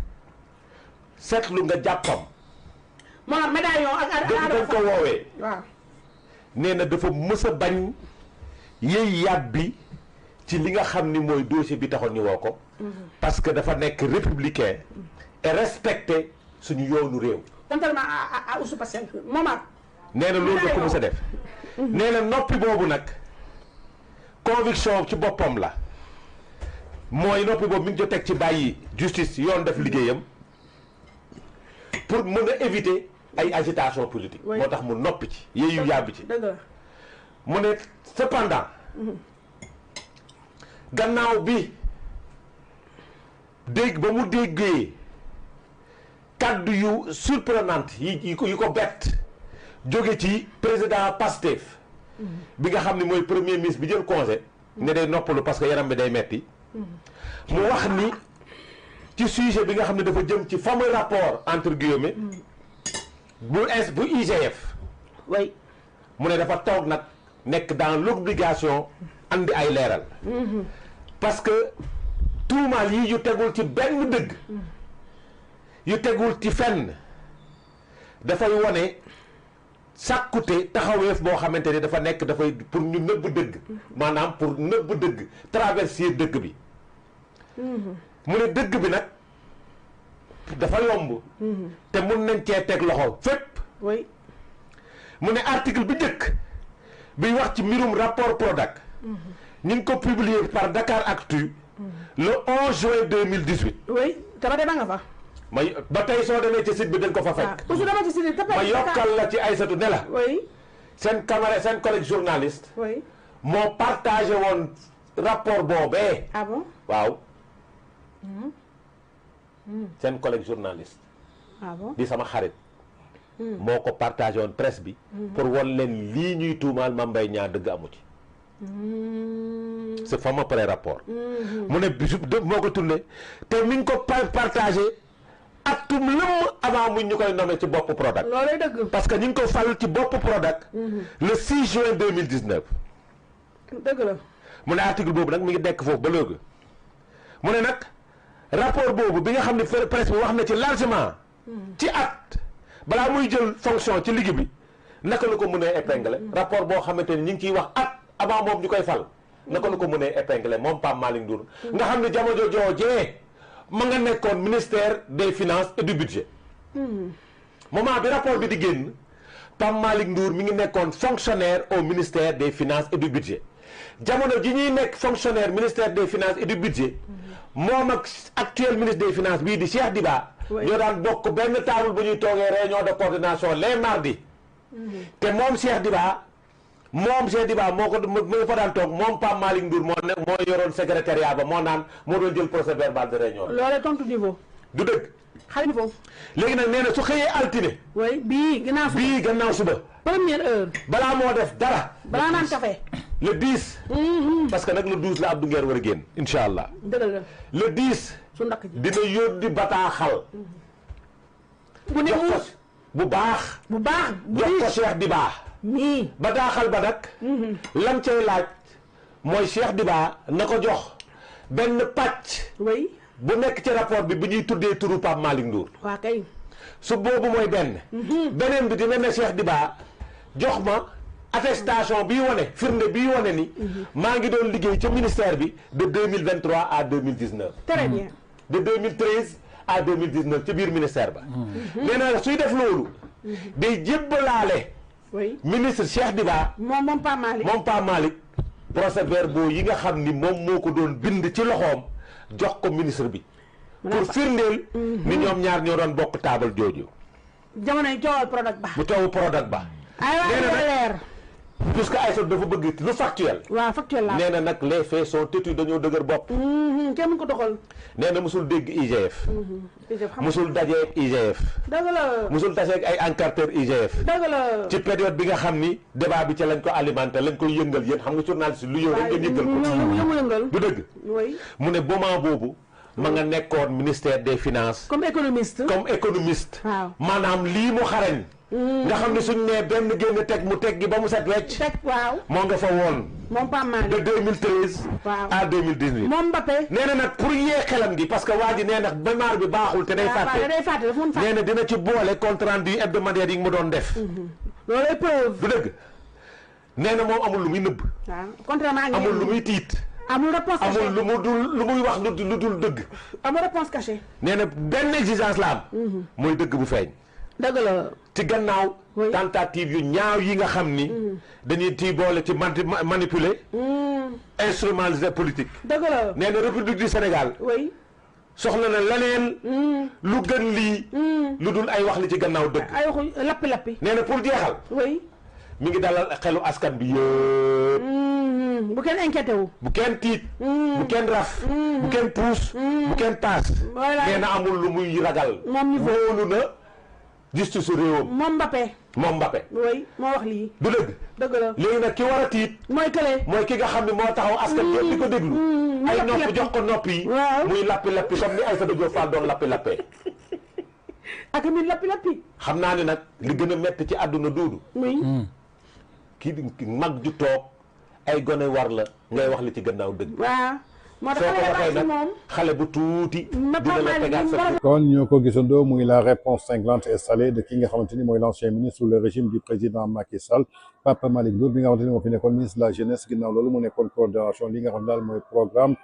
S5: seetlu nga jàppam
S6: maanaam médaillon ak
S5: dañ ko woowee
S6: waaw
S5: nee na dafa mës a bañ yëy yàbbi ci li nga xam ni mooy dossier bi taxoon ñu woo ko parce que dafa nekk républicain et respecté suñu yoonu réew
S6: contrairement à Ousou Passel Momar
S5: nee na loolu da ko mës a def nee na noppi boobu nag conviction ci boppam la mooy noppi boobu mi ngi teg ci bàyyi justice yoon def liggéeyam pour mën a éviter ay agitation politique moo tax mu noppi ci yéeyu yàbbi ci mu ne cependant gannaaw bi dégg ba mu déggee kaddu yu surprenante yi ko bett jóge ci président Pastef bi nga xam ne mooy premier ministre bi jël congé ne day noppalu parce que yaram bi day metti mu wax ni ci sujet bi nga xam ne dafa jëm ci fameux rapport entre guillemets bu IGF
S6: oui
S5: mu ne dafa toog nag nekk dans l'obligation andi ay leeral parce que tuumaal yi yu tegul ci benn dëgg yu tegul ci fenn dafay wone sàkkute taxaweef boo xamante ni dafa nekk dafay pour ñu nëbb dëgg maanaam pour nëbb dëgg traverser dëgg bi mu ne dëgg bi nag dafa yomb te mun nañ cee teg loxo fépp
S6: oui
S5: mu ne article bi njëkk biy wax ci mbirum rapport Prodac ñu ngi ko publié par Dakar Actu le 11 juin 2018
S6: oui te ba nga fa
S5: may ba tey soo demee ci site bi dañ ko fa fekk
S6: usu dama ci site
S5: ma yokkal la ci Aïssatou ne la
S6: oui
S5: seen camarade seen collègue journaliste
S6: oui
S5: moo partagé woon rapport boobee
S6: ah bon
S5: waaw seen collègue journaliste
S6: ah bon
S5: di sama xarit moo ko partagé woon presse bi pour won leen lii ñuy tuumaal Mame Mbaye Niang dëgg amu ci c'est fameux pré-rapport mu ne bisu moo ko tourné te mi ngi ko partagé atum lëmm avant mu ñu koy nommé ci bopp Prodac
S6: loolay dëgg
S5: parce que ñu ngi ko fal ci bopp Prodac le 6 juin 2019
S6: dëgg la
S5: mu ne article boobu nag mi ngi dekk foofu ba léegi mu ne nag rapport boobu bi nga xam ne presse bi wax na ci largement ci at balaa muy jël fonction ci liggéey bi naka la ko mënee épingler rapport boo xamante ni ñu ngi ciy wax at avant moom ñu koy fal naka la ko mënee épingler moom Pape Malick Ndour nga xam ne jamono joojee ma nga nekkoon ministère des finances et du budget moment bi rapport bi di génn Pape Malick Ndour mi ngi nekkoon fonctionnaire au ministère des finances et du budget jamono ji ñuy nekk fonctionnaire ministère des finances et du budget moom ak actuel ministre des finances bii di Cheikh Diba ñoo daan bokk benn table bu ñuy toogee réunion de coordination les mardis te moom Cheikh Diba moo ko mu fa daan toog moom Pape Malick Ndour moo yoroon secrétariat ba moo doon jël procès verbal de réunion
S6: loolee tontu niveau
S5: du dëgg
S6: xale niveau
S5: léegi nag nee na su xëyee altine
S6: oui bii
S5: gannaaw suba
S6: première heure
S5: balaa moo def dara
S6: balaa naan café
S5: le 10 parce que nag le 12 la Abdou Nguer war a génn incha allah
S6: dëgg la
S5: le 10
S6: su ndakk ji
S5: dina yónni bataaxal
S6: bu ne
S5: jox ko bu baax jox ko Cheikh Diba
S6: nii
S5: bataaxal ba nag lam cay laaj mooy Cheikh Diba na ko jox benn pàcc
S6: oui
S5: bu nekk ci rapport bi bu ñuy tuddee turu Pape Malick Ndour
S6: waa kay
S5: su boobu mooy beneen bi dina ne Cheikh Diba jox ma attestation bii wane firnde bii wane ni maa ngi doon liggéey ca ministère bi de 2023 à 2019
S6: très bien
S5: de 2013 à 2019 ci biir ministère ba nee na suy def loolu day jébbalaale
S6: oui
S5: ministre Cheikh Diba
S6: moom Pape Malick
S5: procès-verbaux yi nga xam ni moom moo ko doon bind ci loxoom jox ko ministre bi pour firndeel ni ñoom ñaar ñoo doon bokk taabal jooju
S6: jamonoy coowal Prodac ba
S5: bu coowu Prodac ba
S6: ay waa leer
S5: puisque Aïssatou dafa bëgg lu factuel
S6: waaw factuel la
S5: nee na nag les faits sont têtus dañoo dëgër bopp
S6: kenn mu ko doxal
S5: nee na musul dégg IGF musul dajeeg IGF
S6: dëgg la
S5: musul taseeg ay enquêteurs IGF
S6: dëgg la
S5: ci période bi nga xam ni débat bi ca lañ ko alimenté lañ koy yëngal yéen xam nga journaliste lu yow rek nga yëngal ko
S6: yëngal
S5: du dëgg
S6: oui
S5: mu ne moment boobu ma nga nekkoon ministère des finances
S6: comme économiste
S5: waaw maanaam lii mu xarañ nga xam ne suñ nee benn génn teg mu teg gi ba mu set wecc
S6: waaw
S5: moo nga fa woon
S6: moom Pape Malick
S5: de 2013 à 2018
S6: moom Mbappé
S5: nee na nag pour yee xelam gi parce que waa ji nee na mémoire bi baaxul te day fàtte nee na dina ci boole compte rendu hebdomadaire yi mu doon def
S6: loolu épreuve
S5: du dëgg nee na moom amul lu muy nëbb amul lu muy tiit
S6: amul réponse cachée
S5: amul lu muy wax lu dul dëgg
S6: amul réponse cachée
S5: nee na benn exigence la am mooy dëgg bu feeñ
S6: dëgg la
S5: ci gannaaw tentative yu ñaaw yi nga xam ni dañuy tii boole ci manipuler instrumentaliser politique
S6: dëgg la
S5: nee na République du Sénégal
S6: oui
S5: soxla na leneen lu gën lii lu dul ay wax li ci gannaaw dëgg
S6: ay waxu lappi-lappi
S5: nee na pour jeexal
S6: oui
S5: mi ngi dalal xelu askan bi yëpp.
S6: bu kenn inquiété wu.
S5: bu kenn tiit. bu kenn raf. bu kenn puus. bu kenn taas. nee na amul lu muy ragal.
S6: moom ñu
S5: wóolu na justice su réewam.
S6: moom Mbappé. oui moo wax lii.
S5: du dëgg.
S6: dëgg la
S5: léegi nag ki war a tiit. mooy ki nga xam ne moo taxaw askan bi di ko déglu. ay nopp jox ko nopp yi. muy lappi comme ni Aïssatou Diop Fall doon lappi.
S6: ak mi lappi.
S5: xam naa ne nag li gën a metti ci àdduna duudu.
S6: oui.
S5: kii mag ju toog ay gone war la ngay wax li ci gannaaw dëgg.
S6: waaw moo tax
S5: xale bu tuuti. dina la tegaat sa
S2: kon ñoo ko gisandoo muy la réponse cinglante et salée de ki nga xamante ni mooy l'ancien ministre sous le régime du président Macky Sall Pape Malick Ndour bi nga xamante ni moo fi nekkoon ministre de la jeunesse ginnaaw loolu mu nekkoon coordination li nga xam daal mooy programme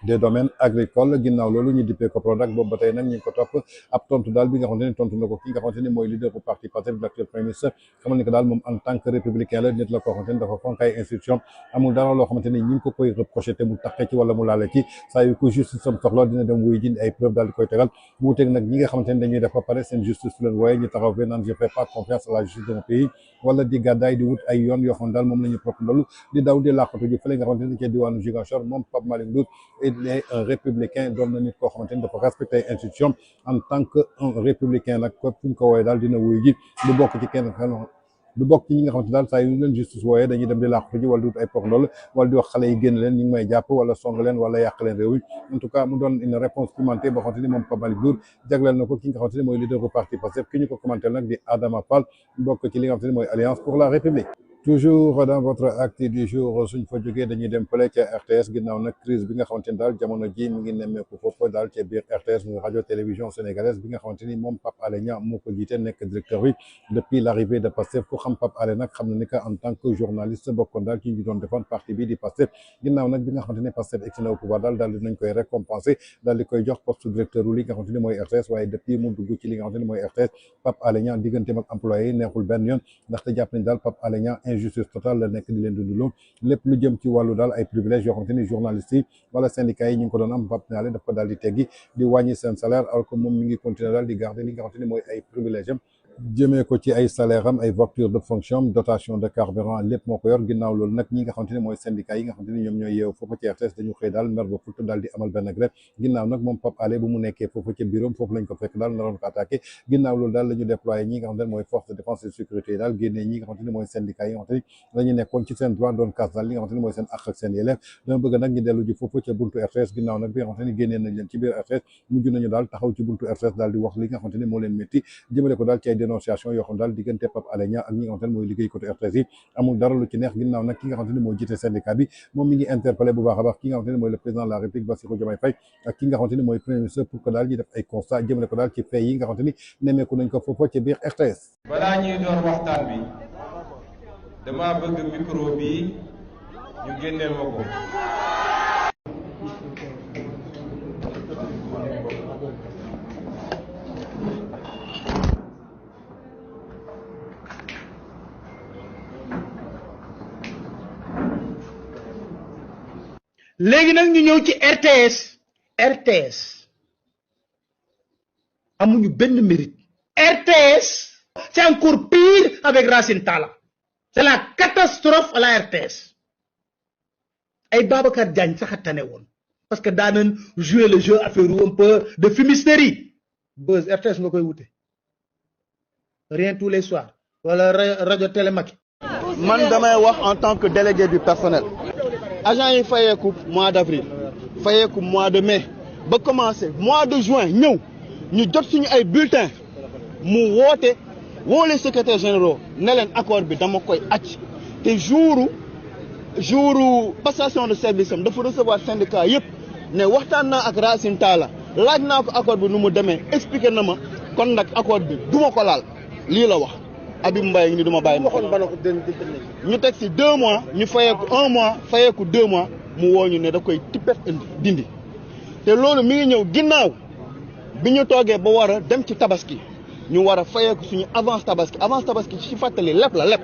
S2: des domaines agricoles ginnaaw loolu ñu dippee ko Prodac boobu ba tey nag ñu ngi ko topp ab tontu daal bi nga xamante ni tontu na ko ki nga xamante ni mooy leader bu parti Pastef de l'actuel premier ministre xamal ni que daal moom en tant que républicain la nit la koo xamante ni dafa fonk ay institution amul dara loo xamante ni ñi ngi ko koy reproché te mu taqee ci wala mu laale ci saa yu ko justice am soxla dina dem wuy ji ay preuve daal di koy tegal mu wuteeg nag ñi nga xamante ni dañuy def ba pare seen justice su leen wooye ñu taxaw fe naan je fais pas confiance à la justice de mon pays wala di gàddaay di wut ay yoon yoo xam ne daal moom la ñu propre di daw di làqatu ji fële nga xamante ni ci diwaanu Ziguinchor moom Pape Malick Ndour il est un républicain doon na nit koo xamante ni dafa respecté institution en tant que un républicain nag ko fu ñu ko wooyee daal dina wuy ji du bokk ci kenn du bokk ci ñi nga xamante daal saa yu leen justice wooyee dañuy dem di làqatu ji wala di wut ay pox ndoll wala di wax xale yi génn leen ñu ngi may jàpp wala song leen wala yàq leen réew mi en tout cas mu doon une réponse pimentée boo xamante ni moom Pape Malick Ndour jagleel na ko ki nga xamante ni mooy leader bu parti Pastef ki ñu ko commenté nag di Adama Fall bokk ci li nga xamante ni mooy Alliance pour la République. Toujours dans votre acte du jour suñ fa jógee dañuy dem fële ca RTS ginnaaw nag crise bi nga xamante ni daal jamono ji mi ngi nemmeeku foofu daal ca biir RTS muy radio télévision sénégalaise bi nga xamante ni moom Pape Alé Niang moo ko jiite nekk directeur bi depuis l'arrivée de Pastef ku xam Pape Alé nag xam na ni que en tant que journaliste bokkoon daal ci ñu doon défendre parti bi di Pastef ginnaaw nag bi nga xamante ni Pastef egsi na au pouvoir daal dinañ koy récompenser daal di koy jox poste directeur li nga xamante ni mooy RTS waaye depuis mu dugg ci li nga xamante ni mooy RTS Pape Alé Niang digganteem ak employé yi neexul benn yoon ndaxte jàpp nañ daal Pape Alé Niang injustice totale la nekk di leen dundaloo lépp lu jëm ci wàllu daal ay privilèges yoo xamante ni journalistes yi wala syndicats yi ñu ngi ko doon am Pape Alé daf ko daal di teggi di wàññi seen salaire alors que moom mi ngi continuer daal di garder li nga xamante ni mooy ay privilèges am jëmee ko ci ay salaire am ay voiture de fonction dotation de carburant lépp moo ko yor ginnaaw loolu nag ñi nga xamante ni mooy syndicat yi nga xamante ni ñoom ñooy yeewu foofu ci RTS dañu xëy daal mer ba futt daal di amal benn grève ginnaaw nag moom Pape Alé bu mu nekkee foofu ci bureau foofu lañ ko fekk daal naroon ko attaqué ginnaaw loolu daal la ñu déployé ñi nga xamante ni mooy force de défense et de sécurité yi daal génnee ñi nga xamante ni mooy syndicat yi nga xamante ni dañu nekkoon ci seen droit doon kaas daal li nga xamante ni mooy seen àq ak seen yelleef dama bëgg nag ñu dellu ji foofu ca buntu RTS ginnaaw nag bi nga xamante ni génnee nañ leen ci biir RTS mujj nañu daal taxaw ci buntu RTS daal di wax li nga xamante ni moo leen métti jëmale ko daal ci ay dénonciation yoo xam daal diggante Pape Alé Niang ak ñi nga xamante ne mooy liggéey côté RTS yi amul dara lu ci neex ginnaaw nag ki nga xamante ne moo jiite syndicat bi moom mi ngi interpellé bu baax a baax ki nga xamante ne mooy le président de la République Bassirou Diomaye Faye ak ki nga xamante ne mooy premier ministre pour que daal ñi def ay constat jëmale ko daal ci fay yi nga xamante ni nemmeeku nañ ko foofu ci biir RTS.
S7: balaa ñuy door waxtaan bi dama bëgg micro bi ñu génneel ma ko.
S8: léegi nag ñu ñëw ci RTS amuñu benn mérite. RTS c'est encore pire avec Racine Talla c'est la catastrophe à la RTS ay Babacar Diagne sax a tane woon parce que daanan jouer le jeu affaire un peu de fumisterie. Buzz RTS nga koy wute rien tous les soirs wala rajo télé Macky.
S9: man damay wax en tant que délégué du personnel. agent yi fayeeku mois d'avril fayeeku mois de mai ba commencé mois de juin ñëw ñu jot suñu ay bulletins mu woote woo les secrétaires généraux ne leen accord bi dama koy acc te jouru passation de service am dafa recevoir syndicat yëpp ne waxtaan naa ak Racine Talla laaj naa ko accord bi nu mu demee expliqué na ma kon nag accord bi duma ko laal lii la wax Habib Mbaye ni duma bàyyi ñu teg ci 2 mois ñu fayeeku 1 mois fayeeku 2 mois mu woo ñu ne da koy tippet dindi te loolu mi ngi ñëw ginnaaw bi ñu toogee ba war a dem ci tabaski ñu war a fayeeku suñu avance tabaski ci fàttali lépp la lépp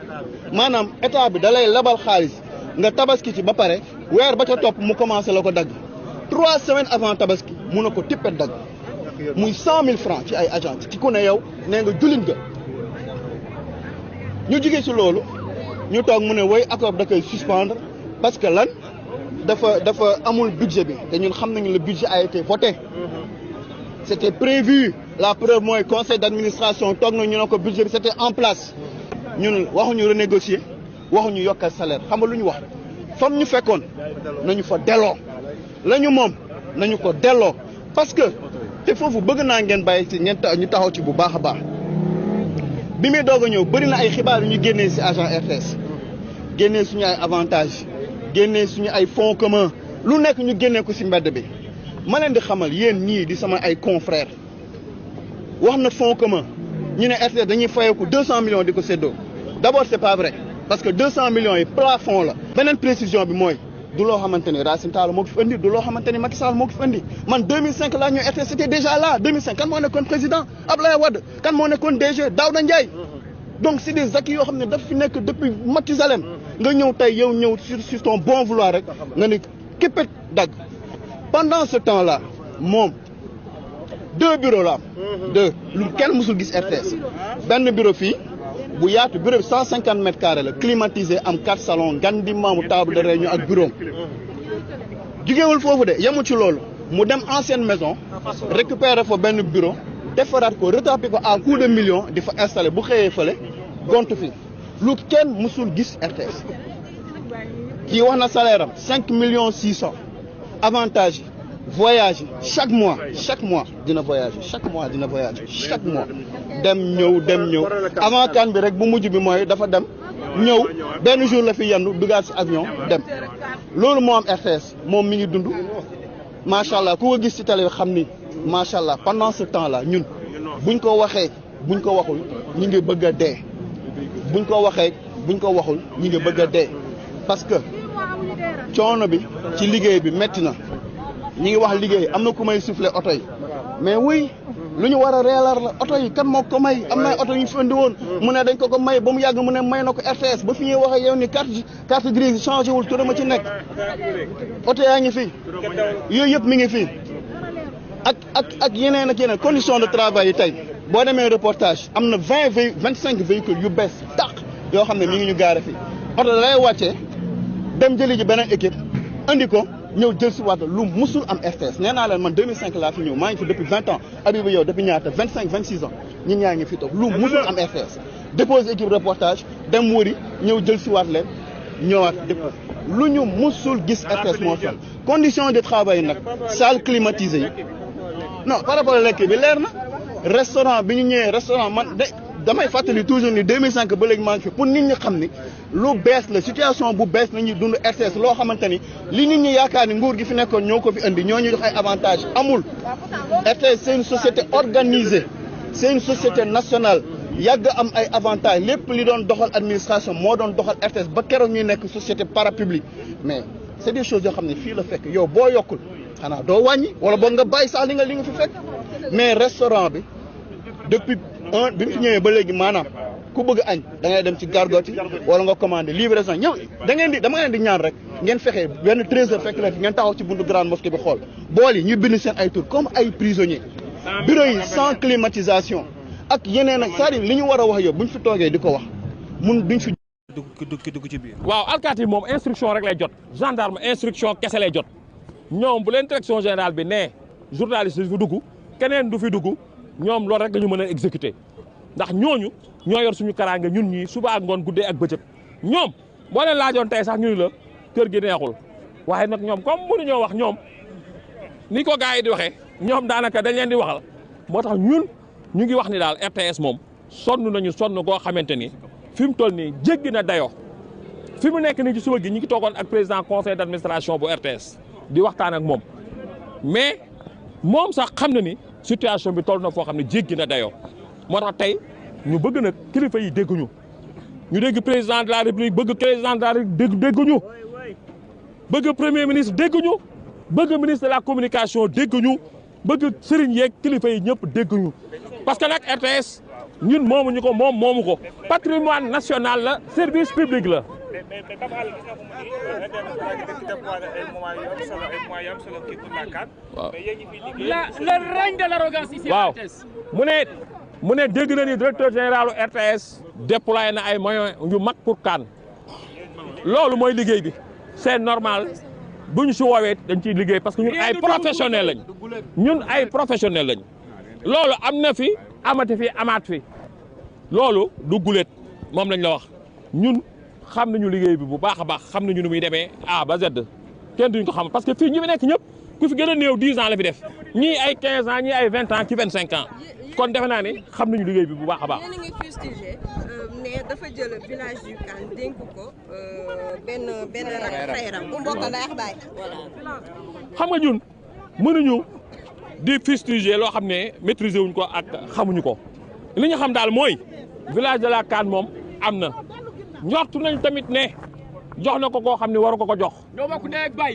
S9: maanaam état bi da lay lebal xaalis nga tabaski ci ba pare weer ba ca topp mu commencé la ko dagg 3 semaines avant tabaski mun na ko tippet dagg muy 100 000 francs ci ay agent ci ku ne yow nee nga jullit nga ñu jugee ci loolu ñu toog mu ne woy accord da koy suspendre parce que lan dafa amul budget bi te ñun xam nañu le budget a été voté c'était prévu la preuve mooy conseil d'administration toog na ñu ne ko budget bi c'était en place ñun waxuñu renégocier waxuñu yokkal salaire xam nga lu ñu wax fam ñu fekkoon nañu fa delloo la ñu moom nañu ko delloo parce que te foofu bëgg naa ngeen bàyyi ci ngeen ñu taxaw ci bu baax a baax bi muy doog a ñëw bëri na ay xibaar yu ñu génnee ci agent RTS génnee suñu ay avantages génnee suñu ay fonds communs lu nekk ñu génnee ko ci mbedd bi ma leen di xamal yéen ñii di sama ay confrères wax na fonds commun ñu ne RTS dañuy fayeeku 200 millions di ko séddoo d'abord c'est pas vrai parce que 200 millions yi plafond la. beneen précision bi mooy du loo xamante ni Racine Talla moo ko fi indi du loo xamante ni Macky Sall moo ko fi indi man 2005 laa ñëw RTS c'était déjà là 2005 kan moo nekkoon président Abdoulaye Wade kan moo nekkoon DG Daouda Ndiaye donc c'est des acquis yoo xam ne daf fi nekk depuis Mathusalem nga ñëw tey yow ñëw sur ton bon vouloir rek nga ni képpet dagg pendant ce temps-là moom 2 bureaux la am 2 lu kenn mësul gis RTS benn bureau fii bu yaatu bureau bi 150 mètres carrés la climatisé am 4 salons gan di maamu table de réunion ak bureau jugewul foofu de yemu ci loolu mu dem ancienne maison récupérer fa benn bureau defaraat ko retapé ko à coup de millions di fa installé bu xëyee fële gont fi lu kenn mësul gis RTS kii wax na salaire am 5 millions 600 avantage voyage chaque mois dina voyager chaque mois dem ñëw avant kan bi rek bu mujj bi mooy dafa dem ñëw benn jour la fi yendu dugaat ci avion dem loolu moo am RTS moom mi ngi dund macha allah ku ko gis ci télé xam ni macha allah pendant ce temps là ñun buñ ko waxee buñ ko waxul ñu ngi bëgg a dee buñ ko waxee buñ ko waxul ñu ngi bëgg a dee parce que coono bi ci liggéey bi metti na ñi ngi wax liggéey am na ku may souffler oto yi mais oui lu ñu war a reelar la oto yi kan moo ko may am na oto yu fi andi woon mu ne dañ ko may ba mu yàgg mu ne may na ko RTS ba fi ñuy wax ak yow ni carte grise changé wul turam a ci nekk oto yaa ngi fi yooyu yëpp mi ngi fi ak yeneen ak yeneen condition de travail yi tey boo demee reportage am na 25 véhicules yu bees tàq yoo xam ne mi ngi ñu gaare fi oto da lay wàccee dem jëli ji beneen équipe andi ko ñëw jël si waat lu musul am RTS nee naa leen man 2005 laa fi ñëw maa ngi fi depuis 20 ans Habib yow depuis ñaata 26 ans ñun ñaa ngi fi toog lu musul am RTS dépose équipe reportage dem wëri ñëw jël si waat leen ñëwaat dépose lu ñu musul gis RTS moo fi am condition de travail nag salle climatisée yi non par rapport à lekk bi leer na restaurant bi ñu ñëwee restaurant man damay fàttali toujours ni 2005 ba léegi maa ngi fi pour nit ñi xam ni lu bees la situation bu bees la ñuy dund RTS loo xamante ni li nit ñi yaakaar ni nguur gi fi nekkoon ñoo ko fi indi ñoo ñu jox ay avantages amul. RTS c'est une société organisée c'est une société nationale yàgg am ay avantages lépp li doon doxal administration moo doon doxal RTS ba keroog ñuy nekk société parapublique mais c'est des choses yoo xam ne fii la fekk yow boo yokkul xanaa doo wàññi wala boog nga bàyyi sax li nga fi fekk mais restaurant bi depuis bi mu fi ñëwee ba léegi maanaam ku bëgg añ da ngay dem ci Gargote wala nga commandé livraison ñëw dama leen di ñaan rek ngeen fexe benn 13h fekk leen ngeen taxaw ci buntu grande mosquée bi xool bool yi ñu bind seen ay tur comme ay prisonniers bureau yi sans climatisation ak yeneen ak c'est-à-dire li ñu war a wax yow buñ fi toogee di ko wax duñ fi
S10: dugg ci biir. waaw alkaati yi moom instruction rek lay jot gendarme instruction kese lay jot ñoom bu leen direction générale bi ne journaliste du fi dugg keneen du fi dugg ñoom loolu rek la ñu mën a exécuter ndax ñooñu ñoo yor suñu karaange ñun ñii suba ak ngoon guddee ak bëccëg ñoom boo leen laajoon tey sax ñu ni la kër gi neexul waaye nag ñoom comme mënuñoo wax ñoom ni ko gars yi di waxee ñoom daanaka dañ leen di waxal moo tax ñun ñu ngi wax ni daal RTS moom sonn nañu sonn goo xamante ni fi mu toll nii jéggi na dayoo fi mu nekk nii ci suba gi ñu ngi toogoon ak président conseil d'administration bu RTS di waxtaan ak moom mais moom sax xam na ni situation bi toll na foo xam ne jéggi na dayoo moo tax tey ñu bëgg nag kilifa yi dégguñu ñu dégg président de la république bëgg président de la république dégguñu bëgg premier ministre dégguñu bëgg ministre de la communication dégguñu bëgg sëriñ yeeg kilifa yi ñëpp dégguñu parce que nag RTS ñun moomuñu ko moom moomu ko patrimoine national la service public la. waaw le règne de l'arrogance ici. waaw mu mu ne dégg na ni directeur général RTS déployé na ay moyens yu mag pour CAN loolu mooy liggéey bi c'est normal bu ñu si woowee dañ ciy liggéey parce que ñun ay professionnels lañ loolu am na fi amati fi amaat fi loolu du guléet moom lañ la wax ñun xam nañu liggéey bi bu baax a baax xam nañu nu muy demee A ba Z kenn duñ ko xam parce que fii ñi fi nekk ñëpp ku fi gën a néew 10 ans la fi def ñii ay 15 ans ñii ay 20 ans ci 25 ans kon defe naa ne xam nañu liggéey bi bu baax a baax.
S11: yéen a ngi fustigé ne dafa jël village du CAN dénk ko benn frère bu mbokk day baay voilà.
S10: xam nga ñun mënuñu di fustiger loo xam ne maîtriser wuñ ko ak xamuñu ko li ñu xam daal mooy village de la CAN moom am na njortu nañ tamit ne jox na ko koo xam ne waru ko jox.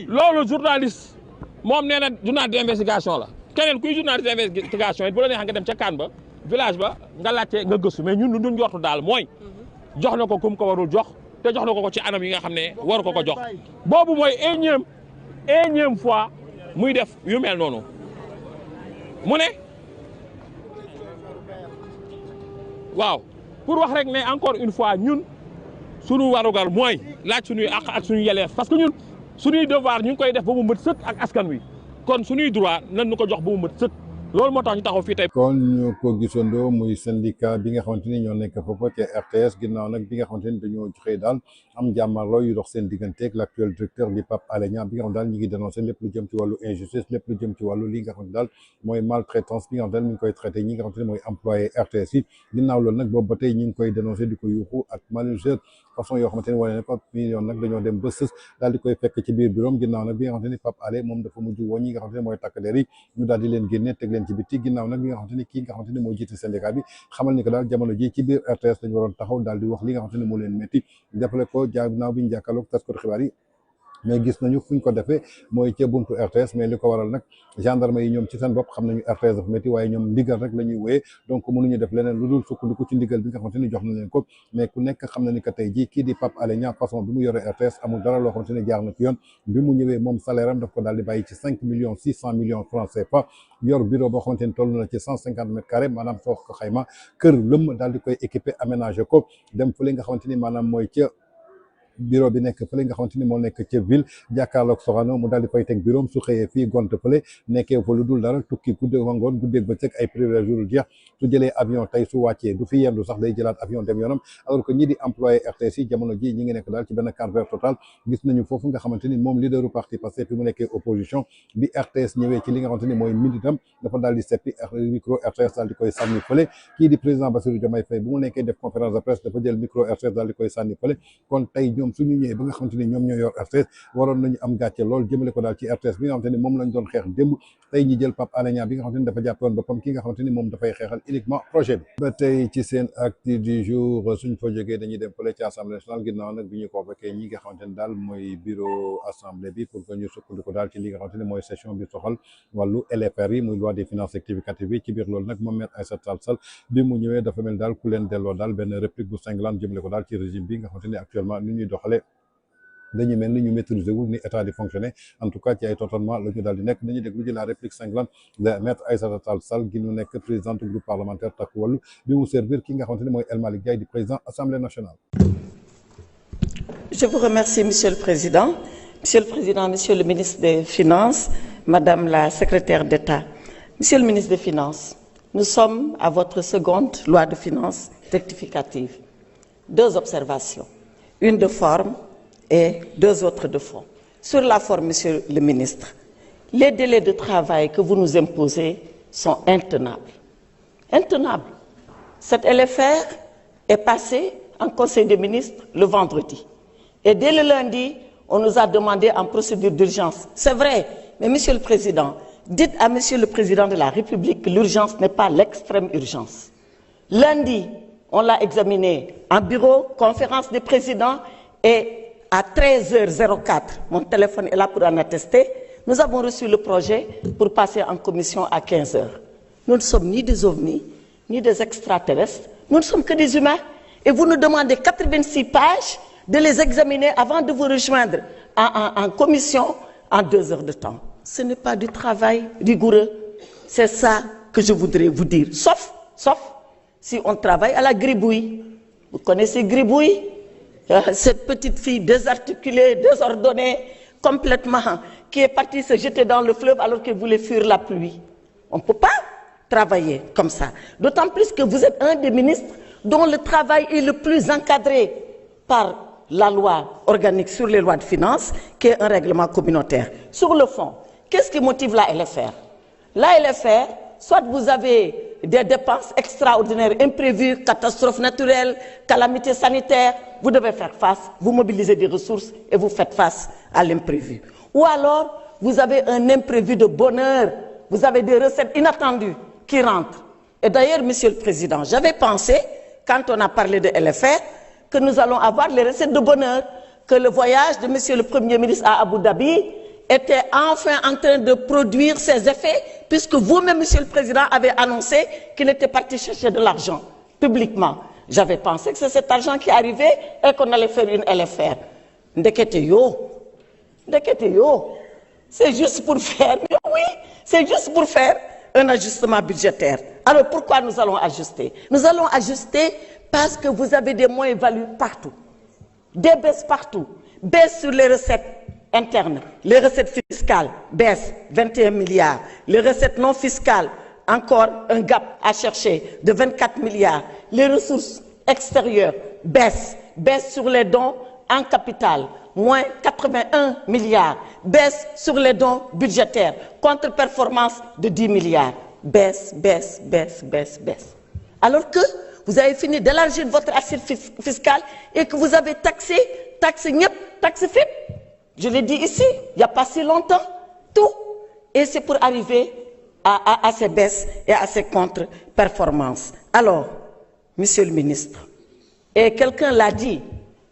S10: loolu journaliste moom nee na journal d'investigation la keneen kuy journaliste d'investigation it bu la neexee nga dem ca CAN ba village ba nga laajte nga gëstu mais ñun lu ñu njortu daal mooy jox na ko kum ko warul jox te jox na ko ci anam yi nga xam ne waru ko jox boobu mooy énième fois muy def yu mel noonu. mu ne waaw pour wax rek ne encore une fois ñun suñu warugar mooy laaj suñuy àq ak suñu yelleef parce que ñun suñuy devoir ñu ngi koy def ba mu mët sëkk ak askan wi kon suñuy droit nan ñu ko jox ba mu mët sëkk loolu moo tax ñu taxaw fii tey.
S2: kon ñu ko gisandoo muy syndicat bi nga xamante ni ñoo nekk foofu ci RTS ginnaaw nag bi nga xamante ni dañoo joxe daal am jàmmarloo yu dox seen digganteeg l'actuel directeur di Pape Alé Niang bi nga xam daal ñi ngi dénoncé lépp lu jëm ci wàllu injustice lépp lu jëm ci wàllu li nga xamante daal mooy maltraitance bi nga xamante ne mi ngi koy traité ñi nga xamante ne mooy employé RTS yi ginnaaw loolu nag boobu ba tey ñi ngi koy dénoncé di ko yuuxu ak manager façon yoo xamante ne wane ne Pape million nag dañoo dem ba sës daal di koy fekk ci biir bureau ginnaaw nag bi nga xamante ni Pape Alé moom dafa mujj woo ñi nga xamante ne mooy takk der yi ñu daal di leen génne teg leen ci biti ginnaaw nag bi nga xamante ni kii nga xamante ni moo jiite syndicat bi xamal ni ko daal jamono ji ci biir RTS dañu waroon taxaw daal di wax li nga xamante ne moo leen métti defale ko ginnaaw bi ñu jàkkaarloog taskatu xibaar yi mais gis nañu fu ñu ko defee mooy ca buntu RTS mais li ko waral nag gendarme yi ñoom ci seen bopp xam nañu RTS dafa métti waaye ñoom ndigal rek la ñuy wooyee donc mënuñu def leneen lu dul sukkandiku ci ndigal bi nga xamante ni jox na leen ko mais ku nekk xam na ni que tey jii kii di Pape Alé Niang façon bi mu yore RTS amul dara loo xamante ni jaar na ci yoon bi mu ñëwee moom salaire am daf ko daal di bàyyi ci 5,6 millions francs CFA yor bureau boo xamante ni toll na ci 150 mètres carrés maanaam soo ko xayma kër lëm daal di koy équipé aménagé ko dem fële nga xamante ni maanaam mooy ca bureau bi nekk fële nga xamante ni moo nekk ca ville jàkkaarloog Sorano mu daal di fay teg bureau su xëyee fii gont fële nekkee fa lu dul dara tukki gudde wangoon guddeeg bëccëg ay privilèges yu dul jeex su jëlee avion tey su wàccee du fi yendu sax day jëlaat avion dem yoonam alors que ñi di employé RTS yi jamono ji ñi ngi nekk daal ci benn calvaire total gis nañu foofu nga xamante ni moom leaderu parti Pastef fi mu nekkee opposition bi RTS ñëwee ci li nga xamante ni mooy militam dafa daal di seppi micro RTS daal di koy sànni fële kii di président Bassirou Diomaye Faye bu mu nekkee def conférence de presse dafa jël micro RTS daal di koy sànni fële kon tey ñoom suñu ñëwee ba nga xamante ni ñoom ñoo yor RTS waroon nañu am gàcce lool jëmale ko daal ci RTS bi nga xamante ni moom lañ doon xeex démb tey ñi jël Pape Alé Niang bi nga xamante ni dafa jàppoon boppam ki nga xamante ni moom dafay xeexal uniquement projet bi ba tey ci seen acte du jour suñ fa jógee dañuy dem fële ci assemblée nationale ginnaaw nag bi ñu convoqué ñi nga xamante ni daal mooy bureau assemblée bi pour que ñu sukkandiku daal ci li nga xamante ni mooy session bi soxal wàllu LFR yi muy loi des finances rectificative bi ci biir loolu nag moom Maître Aïssata Tall Sall bi mu ñëwee dafa mel daal ku leen delloo daal benn réplique bu cinglante jëmale ko daal ci régime bi nga xamante ni actuellement ni ñuy doxalee dañu mel ni ñu maîtriser wul ni état di fonctionner en tout cas ci ay tâtonnement la ñu daal di nekk dañuy déglu ci la réplique cinglante de Maître Aïssata Tall Sall gi ñu nekk présidente groupe parlementaire Takku Wallu bi mu servir ki nga xamante ni mooy El Malick Ndiaye di président assemblée nationale.
S12: Je vous remercie, Monsieur le Président. Monsieur le Président, Monsieur le ministre des Finances, Madame la secrétaire d'État. Monsieur le ministre des Finances, nous sommes à votre seconde loi de finances rectificative. 2 observations, une de forme et 2 autres de fond. Sur la forme, Monsieur le ministre, les délais de travail que vous nous imposez sont intenables. Intenables. Cette LFR est passée en Conseil des ministres le vendredi. Et dès le lundi, on nous a demandé en procédure d'urgence. C'est vrai, mais Monsieur le Président, dites à Monsieur le Président de la République que l'urgence n'est pas l'extrême urgence. Lundi, on l'a examiné en bureau, conférence des présidents, et à 13h04, mon téléphone est là pour en attester, nous avons reçu le projet pour passer en commission à 15h. Nous ne sommes ni des ovnis, ni des extraterrestres, nous ne sommes que des humains. Et vous nous demandez 86 pages de les examiner avant de vous rejoindre en commission en 2 heures de temps. Ce n'est pas du travail rigoureux. C'est ça que je voudrais vous dire. Sauf si on travaille à la gribouille. Vous connaissez gribouille? Cette petite fille désarticulée, désordonnée, complètement, qui est partie se jeter dans le fleuve alors qu'elle voulait fuir la pluie. On ne peut pas travailler comme ça. D'autant plus que vous êtes un des ministres dont le travail est le plus encadré par la loi organique sur les lois de finances, qui est un règlement communautaire. Sur le fond, qu'est-ce qui motive la LFR? La LFR, soit vous avez des dépenses extraordinaires, imprévues, catastrophes naturelles, calamités sanitaires, vous devez faire face, vous mobilisez des ressources et vous faites face à l'imprévu. Ou alors, vous avez un imprévu de bonheur, vous avez des recettes inattendues qui rentrent. Et d'ailleurs, Monsieur le Président, j'avais pensé, quand on a parlé de LFR, que nous allons avoir les recettes de bonheur, que le voyage de Monsieur le Premier ministre à Abu Dhabi était enfin en train de produire ses effets, puisque vous-même, Monsieur le Président, avez annoncé qu'il était parti chercher de l'argent publiquement. J'avais pensé que c'est cet argent qui arrivait et qu'on allait faire une LFR. Ndekete yo, c'est juste pour faire, oui, c'est juste pour faire un ajustement budgétaire. Alors pourquoi nous allons ajuster? Nous allons ajuster parce que vous avez des moins-values partout, des baisses partout, baisse sur les recettes internes, les recettes fiscales baissent 21 milliards, les recettes non fiscales, encore un gap à chercher de 24 milliards, les ressources extérieures baissent sur les dons en capital, moins 81 milliards, baisse sur les dons budgétaires, contre-performance de 10 milliards, baisse. Alors que vous avez fini d'élargir votre assiette fiscale et que vous avez taxé FIP. Je l'ai dit ici, il n'y a pas si longtemps, tout. Et c'est pour arriver à ces baisses et à ces contre-performances. Alors, Monsieur le ministre, et quelqu'un l'a dit,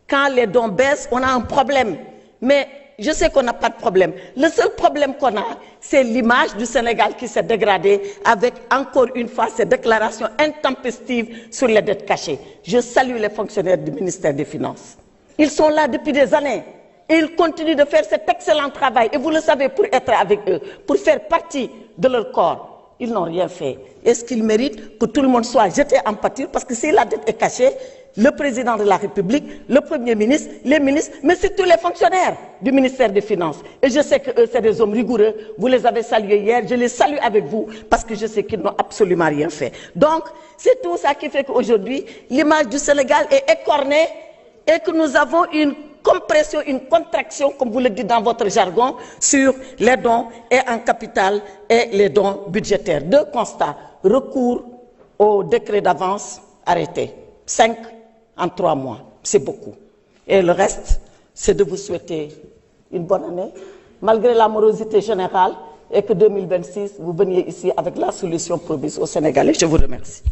S12: quand les dons baissent, on a un problème. Mais je sais qu'on n'a pas de problème. Le seul problème qu'on a, c'est l'image du Sénégal qui s'est dégradée avec, encore une fois, ces déclarations intempestives sur les dettes cachées. Je salue les fonctionnaires du ministère des Finances. Ils sont là depuis des années. Et ils continuent de faire cet excellent travail. Et vous le savez, pour être avec eux, pour faire partie de leur corps. Ils n'ont rien fait. Est-ce qu'ils méritent que tout le monde soit jeté en pâture? Parce que si la dette est cachée, le président de la République, le Premier ministre, les ministres, mais c'est tous les fonctionnaires du ministère des Finances. Et je sais qu'eux, c'est des hommes rigoureux. Vous les avez salués hier. Je les salue avec vous parce que je sais qu'ils n'ont absolument rien fait. Donc, c'est tout ça qui fait qu'aujourd'hui, l'image du Sénégal est écornée et que nous avons une compression, une contraction, comme vous le dites dans votre jargon, sur les dons et en capital et les dons budgétaires. Deux constats. Recours au décret d'avance arrêté. 5 en 3 mois. C'est beaucoup. Et le reste, c'est de vous souhaiter une bonne année, malgré la morosité générale, et que 2026, vous veniez ici avec la solution promise aux Sénégalais. Je vous remercie.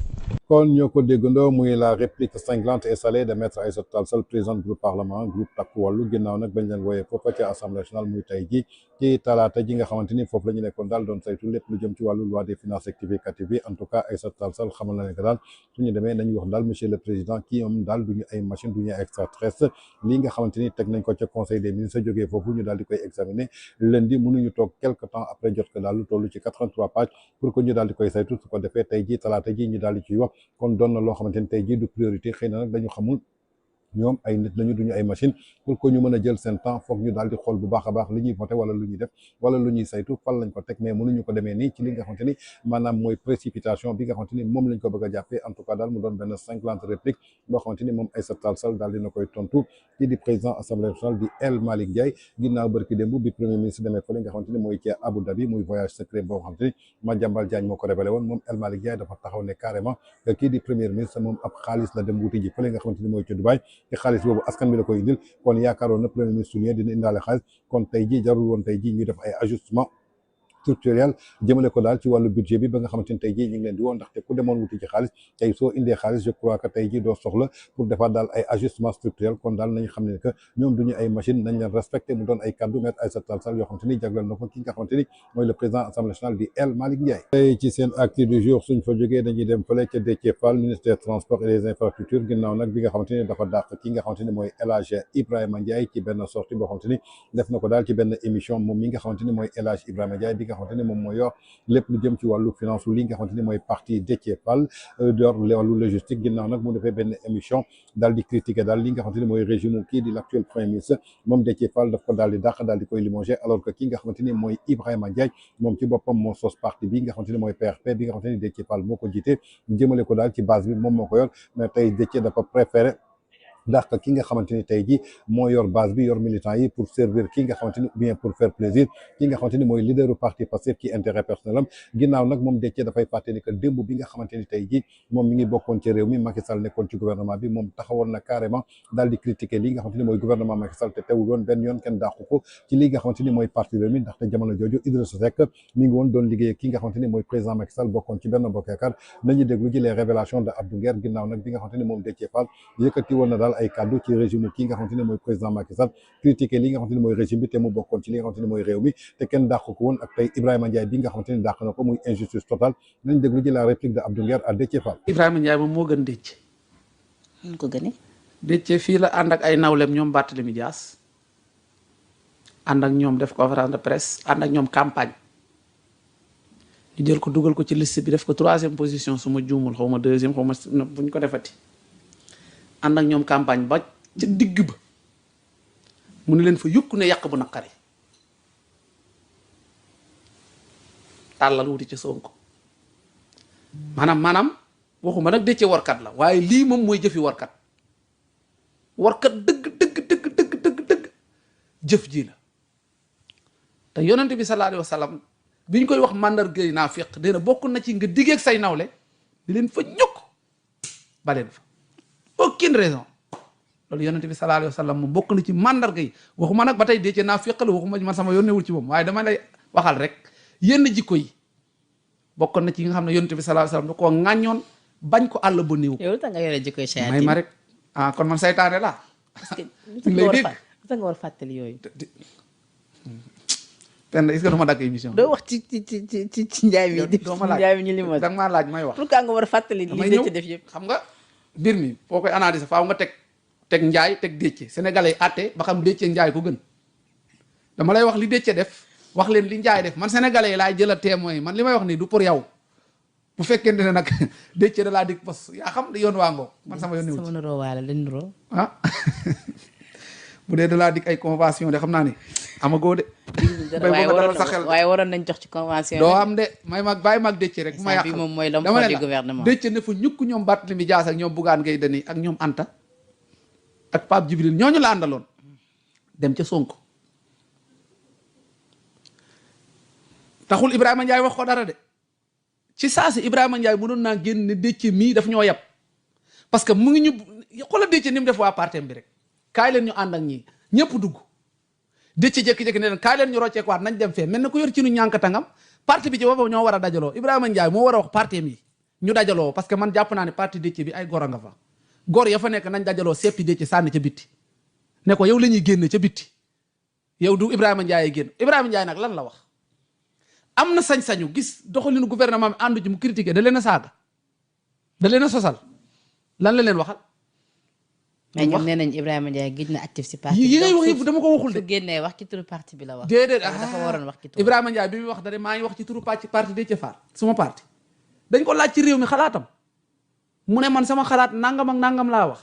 S2: kon ñoo ko déggandoo muy la réplique cinglante et salée de maître Aïssata Tall Sall président groupe parlement groupe Takku Wallu ginnaaw nag bañ leen wooyee foofa ci assemblée nationale muy tey ji ci talaata ji nga xamante ni foofu la ñu nekkoon daal doon saytu lépp lu jëm ci wàllu loi des finances rectificative bi en tout cas Aïssata Tall Sall xamal na ne que daal suñu demee nañu wax daal monsieur le président kii moom daal duñu ay machine duñu ay extraterrestre lii nga xamante ni teg nañ ko ca conseil des ministres jógee foofu ñu daal di koy examiner lundi mënuñu toog quelque temps après jot ko daal lu toll ci 83 pages pour que ñu daal di koy saytu su ko defee tey ji talaata ji ñu daal di ciy wax kon doon na loo xamante ni tey jii du priorité xëy na nag dañu xamul ñoom ay nit lañu duñu ay machine pour que ñu mën a jël seen temps foog ñu daal di xool bu baax a baax li ñuy voté wala lu ñuy def wala lu ñuy saytu fan lañ ko teg mais mënuñu ko demee nii ci li nga xamante ni maanaam mooy précipitation bi nga xamante ni moom lañ ko bëgg a jàppee en tout cas daal mu doon benn cinglante réplique boo xamante ni moom Aïssata Tall Sall daal dina koy tontu kii di président assemblée nationale di El Malick Ndiaye ginnaaw bërki démb bi premier ministre demee fa li nga xamante ni mooy ci Abu Dhabi muy voyage secret boo xamante ni Madiambal Diagne moo ko révélé woon moom El Malick Ndiaye dafa taxaw ne carrément kii di premier ministre moom ab xaalis la dem wuti ji fa li nga xamante ni mooy ci Dubaï te xaalis boobu askan bi la koy indil kon yaakaaroon na premier ministre dina indaale xaalis kon tey jii jarul woon tey jii ñu def ay ajustement structurel jëmale ko daal ci wàllu budget bi ba nga xamante ni tey jii ñu ngi leen di woon ndaxte ku demoon wuti ci xaalis tey soo indee xaalis je crois que tey jii doo soxla pour defaat daal ay ajustement structurel kon daal nañu xam ne que ñoom duñu ay machine nañ leen respecté mu doon ay kaddu maître Aïssata Tall Sall yoo xamante ni jagleel na ko ki nga xamante ni mooy le président assemblée nationale di El Malick Ndiaye. tey ci seen acte du jour suñ fa jógee dañuy dem fële ca Déthié Fall ministère des transports et des infrastructures ginnaaw nag bi nga xamante ni dafa dàq ki nga xamante ni mooy El Hadj Ibrahima Ndiaye ci benn sortie boo xamante ni def na ko daal ci benn émission moom mi nga xamante ni mooy El Hadj Ibrahima Ndiaye bi nga xamante ni moom mooy yor lépp lu jëm ci wàllu finance li nga xamante ni mooy parti Déthié Fall yor wàllu logistique ginnaaw nag mu defee benn émission daal di critiquer daal li nga xamante ni mooy régime kii di l'actuel premier ministre moom Déthié Fall daf ko daal di dàq daal di koy limogé alors que ki nga xamante ni mooy Ibrahima Ndiaye moom ci boppam moo sos parti bi nga xamante ni mooy PRP bi nga xamante ni Déthié Fall moo ko jiite jëmale ko daal ci base bi moom moo ko yor mais tey Déthié dafa préféré ndax ki nga xamante ni tey jii moo yor base bi yor militant yi pour servir ki nga xamante ni ou bien pour faire plaisir ki nga xamante ni mooy leaderu parti Pastef ci intérêt personnel am ginnaaw nag moom Déthié dafay fàtte ni que démb bi nga xamante ni tey jii moom mi ngi bokkoon ci réew mi Macky Sall nekkoon ci gouvernement bi moom taxawoon na carrément daal di critiquer li nga xamante ni mooy gouvernement Macky Sall te teewul woon benn yoon kenn dàqu ko ci li nga xamante ni mooy parti réew mi ndaxte jamono jooju Idrissa Seck mi ngi woon doon liggéey ki nga xamante ni mooy président Macky Sall bokkoon ci Benno Bokk Yaakaar nañu déglu ji les révélations de Abdou Nguer ginnaaw nag bi nga xamante ni moom Déthié Fall yëkkati woon na daal ay kàddu ci régime ki nga xamante ni mooy président Macky Sall critiquer li nga xamante ni mooy régime bi te mu bokkoon ci li nga xamante ni mooy réew mi te kenn dàq ko woon ak tey Ibrahima Ndiaye bi nga xamante ni dàq na ko muy injustice totale nañ déglu ji la réplique de Abdou Nguer à Déthié Fall.
S13: Ibrahima Ndiaye moom moo gën Déthié.
S14: ñu ko gënee.
S13: Déthié fii la ànd ak ay nawlem ñoom Barthélémy Dias ànd ak ñoom def conférence de presse ànd ak ñoom campagne ñu jël ko dugal ko ci liste bi def ko 3e position su ma juumul xaw ma 2e xaw ma bu ñu ko defati ànd ak ñoom campagne ba ca digg ba mu ne leen fa yukk ne yàq bu naqari tàllal wuti ci Sonko maanaam waxuma nag Déthié warkat la waaye lii moom mooy jëfi warkat dëgg jëf ji la te yonent bi sallallahu alayhi wa sallam bi ñu koy wax màndargay naafiq dina bokk na ci nga diggeeg say nawle di leen fa ñukk ba leen fa aucune raison loolu yonent bi sallallahu alayhi wa sallam moom bokk na ci màndarga yi waxuma nag ba tey Déthié naafiq la waxuma man sama yónneewul ci moom waaye dama lay waxal rek yenn jikko yi bokkoon na ci nga xam ne yonent bi sallallahu alayhi wa sallam da koo ŋàññoon bañ ko àll ba néew.
S14: yow lu tax nga yore jikkoy sayaatin
S13: may ma rek kon man saytaane laa.
S14: parce que lu tax nga war fàttali yooyu.
S13: Penda est-ce que dama dagg émission.
S14: doo wax ci njaay mi di njaay mi ñu limoon.
S13: da nga maa laaj may wax.
S14: pourquoi nga war a fàttali li Déthié def yëpp.
S13: xam nga mbir mi boo koy analyser faaw nga teg njaay teg Déthié sénégalais yi àtte ba xam Déthié njaay ko gën dama lay wax li Déthié def wax leen li njaay def man sénégalais yi laay jël a témoin yi man li may wax nii du pour yow bu fekkente ne nag Déthié da laa dig pos yaa xam yoon waa ngoo man sama yoon ne
S14: sama nuroo waale lañ nuroo
S13: bu dee da laa dig ay convention de xam naa ni amagoo de
S14: waaye waroon nañ jox ci convention
S13: doo am de bàyyi mag Déthié rek ma yàq
S14: bi moom mooy l'homme
S13: dama
S14: fort
S13: ne
S14: du gouvernement
S13: Déthié ne fa ñukk ñoom Barthélémy Dias ak ñoom Bougane Gueye Dany ak ñoom Anta ak Pape Djibril ñooñu la àndaloon dem ca Sonko taxul Ibrahima Ndiaye wax ko dara de ci saa si Ibrahima Ndiaye mënoon naa génn ne Déthié mii daf ñoo yab parce que mu ngi ñu xoolal Déthié ni mu def waa partem bi rek kaay leen ñu ànd ak ñii ñëpp dugg Déthié jékki-jékki ne leen kaay leen ñu rocceekuwaat nañ dem fee mel na ku yor ci nu ñànkatangam parti bi ci boppam ñoo war a dajaloo Ibrahima Ndiaye moo war a wax partem yi ñu dajaloo parce que man jàpp naa ne parti Déthié bi ay gor a nga fa gor ya fa nekk nañ dajaloo seppi Déthié sànni ca bitti ne ko yow la ñuy génne ca bitti yow du Ibrahima Ndiaye génn Ibrahima Ndiaye nag lan la wax am na sañ-sañu gis doxalinu gouvernement bi àndu ci mu critiqué da leen a saaga da leen a sosal lan la leen waxal.
S14: mais ñoom nee nañ Ibrahima Ndiaye gis na actif si parti
S13: yi ngay wax yëpp dama ko waxul de.
S14: su génnee wax ci turu parti bi la wax.
S13: déedéet
S14: dafa waroon wax ci turu.
S13: Ibrahima Ndiaye bi muy wax da maa ngi wax ci turu parti Déthié Fall suma parti dañ ko laaj ci réew mi xalaatam mu ne man sama xalaat nangam ak nangam laa wax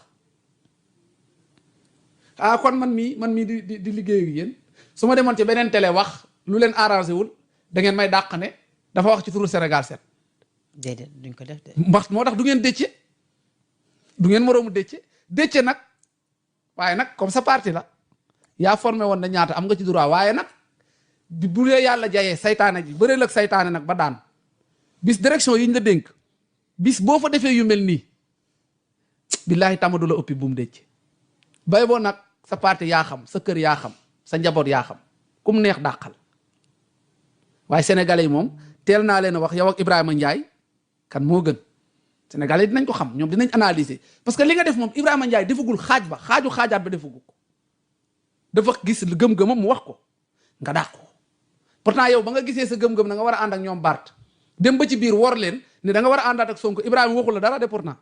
S13: kon man mii di liggéey ak yéen su ma demoon ci beneen télé wax lu leen arrangé wul da ngeen may dàq ne dafa wax ci turu Sénégal 7.
S14: déedéet duñ ko def de.
S13: wax moo tax du ngeen Déthié du ngeen moroomu Déthié nag waaye nag comme sa parti la yaa formé woon na ñaata am nga ci droit waaye nag bu dee yàlla jayee saytaane ji bëreel ak saytaane nag ba daan bis direction yi ñu la dénk bis boo fa defee yu mel nii billaahi tamadu la ëppi bu mu Déthié bay boo nag sa parti yaa xam sa kër yaa xam sa njaboot yaa xam kum neex dàqal waaye sénégalais yi moom teel naa leen a wax yow ak Ibrahima Ndiaye kan moo gën sénégalais yi dinañ ko xam ñoom dinañ analyser parce que li nga def moom Ibrahima Ndiaye defagul xaajaat ba defagul ko dafa gis gëm-gëmam mu wax ko nga dàq ko pourtant yow ba nga gisee sa gëm-gëm na nga war a ànd ak ñoom Bart dem ba ci biir wor leen ne da nga war a àndaat ak Sonko Ibrahima waxu la dara de pourtant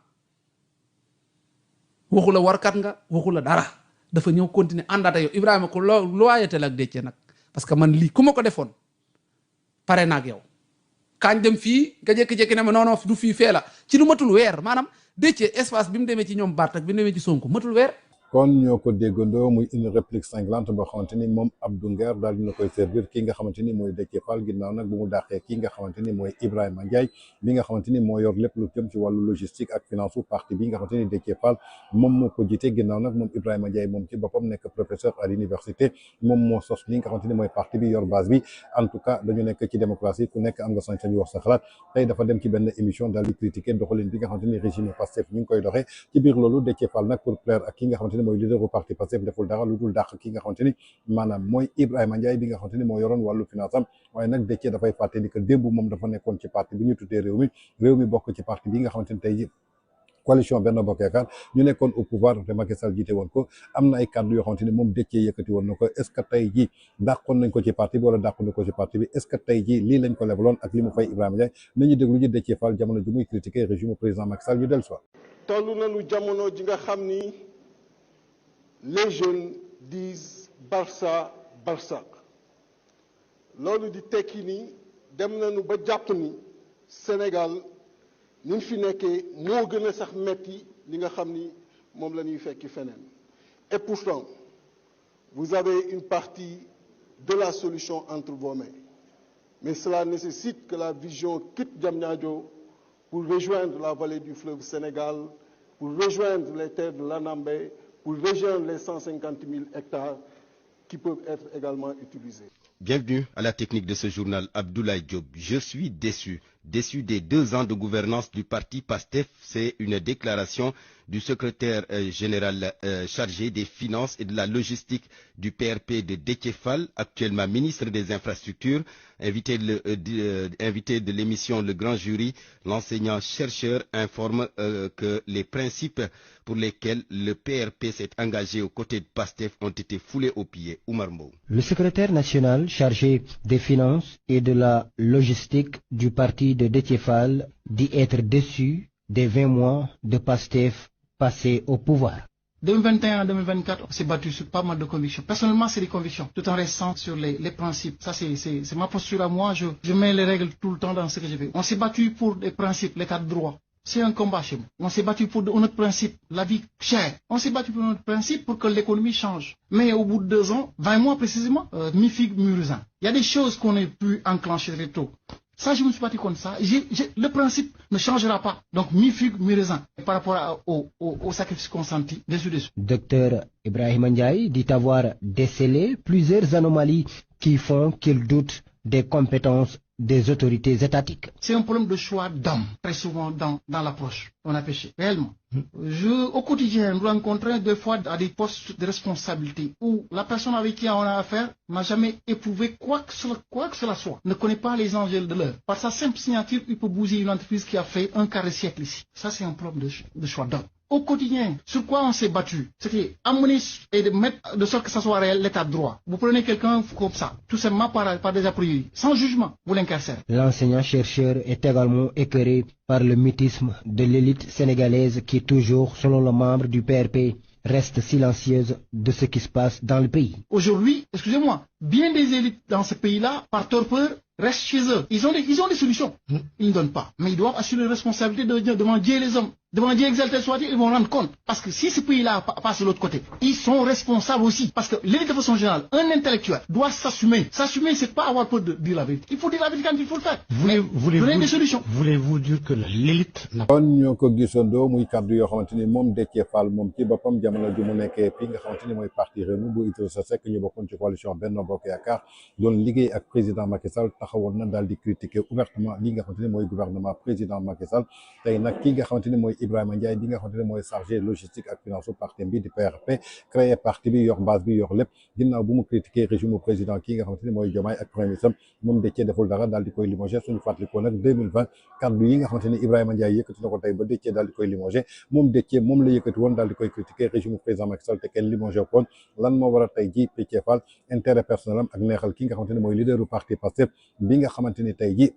S13: waxu la warkat nga waxu la dara dafa ñëw continuer àndaat ak yow Ibrahima ko loyauté la ak Déthié nag parce que man lii ku ma ko defoon pare naag yow kaañ dem fii nga jékki-jékki ne ma non non du fii fee la ci lu matul weer maanaam Déthié espace bi mu demee ci ñoom Bart ak bi mu demee ci Sonko matul weer.
S2: kon ñoo ko déggandoo muy une réplique cinglante boo xamante ni moom Abdou Nguer daal dina koy servir kii nga xamante ni mooy Déthié Fall ginnaaw nag bu mu dàqee kii nga xamante ni mooy Ibrahima Ndiaye bi nga xamante ni moo yor lépp lu jëm ci wàllu logistique ak finance u parti bi nga xamante ni Déthié Fall moom moo ko jiite ginnaaw nag moom Ibrahima Ndiaye moom ci boppam nekk professeur à l'université moom moo sos li nga xamante ni mooy parti bi yor base bi en tout cas dañu nekk ci démocratie ku nekk am nga sañ-sañu wax sa xalaat tey dafa dem ci benn émission daal di critiquer doxalin bi nga xamante ni régime Pastef ñu ngi koy doxee ci biir loolu Déthié Fall nag pour plaire ak ki nga xamante ni mooy leader u parti Pastef deful dara lu dul dàq ki nga xamante ni maanaam mooy Ibrahima Ndiaye bi nga xamante ni moo yoroon wàllu finance am waaye nag Déthié dafay fàtte ni que démb moom dafa nekkoon ci parti bi ñu tuddee réew mi bokk ci parti bi nga xamante ni tey coalition Benno Bokk Yaakaar ñu nekkoon au pouvoir te Macky Sall jiite woon ko am na ay kàddu yoo xamante ni moom Déthié yëkkati woon na ko est ce que tey jii dàqoon nañ ko ci parti bi wala dàqoon nañ ko ci parti bi est ce que tey jii lii lañ ko lebaloon ak li mu fay Ibrahima Ndiaye nañu déglu ji Déthié Fall jamono ji muy critiquer régime président Macky Sall ñu dellu soit
S15: toll nañu jamono ji nga xam ni les jeunes disent Barça Barça loolu di tekki ni dem nañu ba jàpp ni Sénégal ni fi nekkee moo gën a sax metti li nga xam ni moom la ñuy fekki feneen et pourtant vous avez une partie de la solution entre vos mains mais cela nécessite que la vision quitte Diamniadio pour rejoindre la vallée du fleuve Sénégal pour rejoindre les terres de l'Anambé pour rejoindre les 150 000 hectares qui peuvent être également utilisés.
S16: Bienvenue à la technique de ce journal, Abdoulaye Diop. Je suis déçu des 2 ans de gouvernance du parti PASTEF. C'est une déclaration du secrétaire général chargé des finances et de la logistique du PRP de Déthié Fall, actuellement ministre des Infrastructures, invité de l'émission Le Grand Jury. L'enseignant-chercheur informe que les principes pour lesquels le PRP s'est engagé aux côtés de PASTEF ont été foulés aux pieds. Oumar Mbow.
S17: Le secrétaire national chargé des finances et de la logistique du parti de Déthié Fall dit être déçu des 20 mois de PASTEF passés au pouvoir.
S8: 2021 à 2024, on s'est battu sur pas mal de convictions. Personnellement, c'est des convictions, tout en restant sur les principes. Ça, c'est ma posture à moi. Je mets les règles tout le temps dans ce que je fais. On s'est battu pour des principes, l'état de droit. C'est un combat chez moi. On s'est battu pour notre principe, la vie chère. On s'est battu pour notre principe pour que l'économie change. Mais au bout de 2 ans, 20 mois précisément, mi-figue, mi-raisin. Il y a des choses qu'on a pu enclencher très tôt. Ça, je me suis battu contre ça. Le principe ne changera pas. Donc, mi-figue, mi-raisin. Par rapport au sacrifice consenti, dessus.
S17: Docteur Ibrahima Ndiaye dit avoir décelé plusieurs anomalies qui font qu'il doute des compétences des autorités étatiques.
S8: C'est un problème de choix d'homme, très souvent dans l'approche. On a péché, réellement. Au quotidien, nous rencontrons des fois à des postes de responsabilité où la personne avec qui on a affaire n'a jamais éprouvé quoi que cela soit, ne connaît pas les enjeux de l'heure. Par sa simple signature, il peut bousiller une entreprise qui a fait un quart de siècle ici. Ça, c'est un problème de choix d'homme. Au quotidien, sur quoi on s'est battu, c'était amener et de mettre de sorte que ça soit réel l'état de droit. Vous prenez quelqu'un comme ça, tout simplement par des a priori, sans jugement, vous l'incarcérez.
S17: L'enseignant-chercheur est également écœuré par le mutisme de l'élite sénégalaise qui toujours, selon le membre du PRP, reste silencieuse de ce qui se passe dans le pays.
S8: Aujourd'hui, excusez-moi, bien des élites dans ce pays-là, par torpeur, restent chez eux. Ils ont des solutions. Ils ne donnent pas. Mais ils doivent assurer la responsabilité devant Dieu et les hommes. Devant Dieu exalté soit-il, ils vont rendre compte. Parce que si ce pays-là passe de l'autre côté, ils sont responsables aussi. Parce que l'élite de façon générale, un intellectuel doit s'assumer. S'assumer, c'est pas avoir peur de dire la vérité. Il faut dire la vérité quand il faut le faire. Donner des solutions.
S18: Voulez-vous dire que l'élite n'a
S2: kon ñoo ko gisandoo muy kàddu yoo xamante ni moom Déthié Fall moom ci boppam jamono ju mu nekkee fii nga xamante ni mooy parti Rewmi bu Idrissa Seck ñu bokkoon ci coalition Benno Bokk Yaakaar doon liggéey ak président Macky Sall taxawoon na daal di critiquer ouvertement li nga xamante ni mooy gouvernement président Macky Sall tey nag ki nga xamante ni mooy Ibrahima Ndiaye bi nga xamante ni mooy chargé logistique ak finance parti bi di PRP créé parti bi yor base bi yor lépp ginnaaw bu mu critiquer régime président ki nga xamante ni mooy Diomaye ak premier ministre moom Déthié deful dara daal di koy limogé suñu fàttalikoo nag 2020 kaddu yi nga xamante ni Ibrahima Ndiaye yëkkati na ko tey ba Déthié daal di koy limogé moom Déthié moom la yëkkati woon daal di koy critiquer régime président Macky Sall te kenn limogé woon lan moo war a tey ji Déthié Fall intérêt personnel am ak neexal ki nga xamante ni mooy leader du parti Pastef bi nga xamante ni tey ji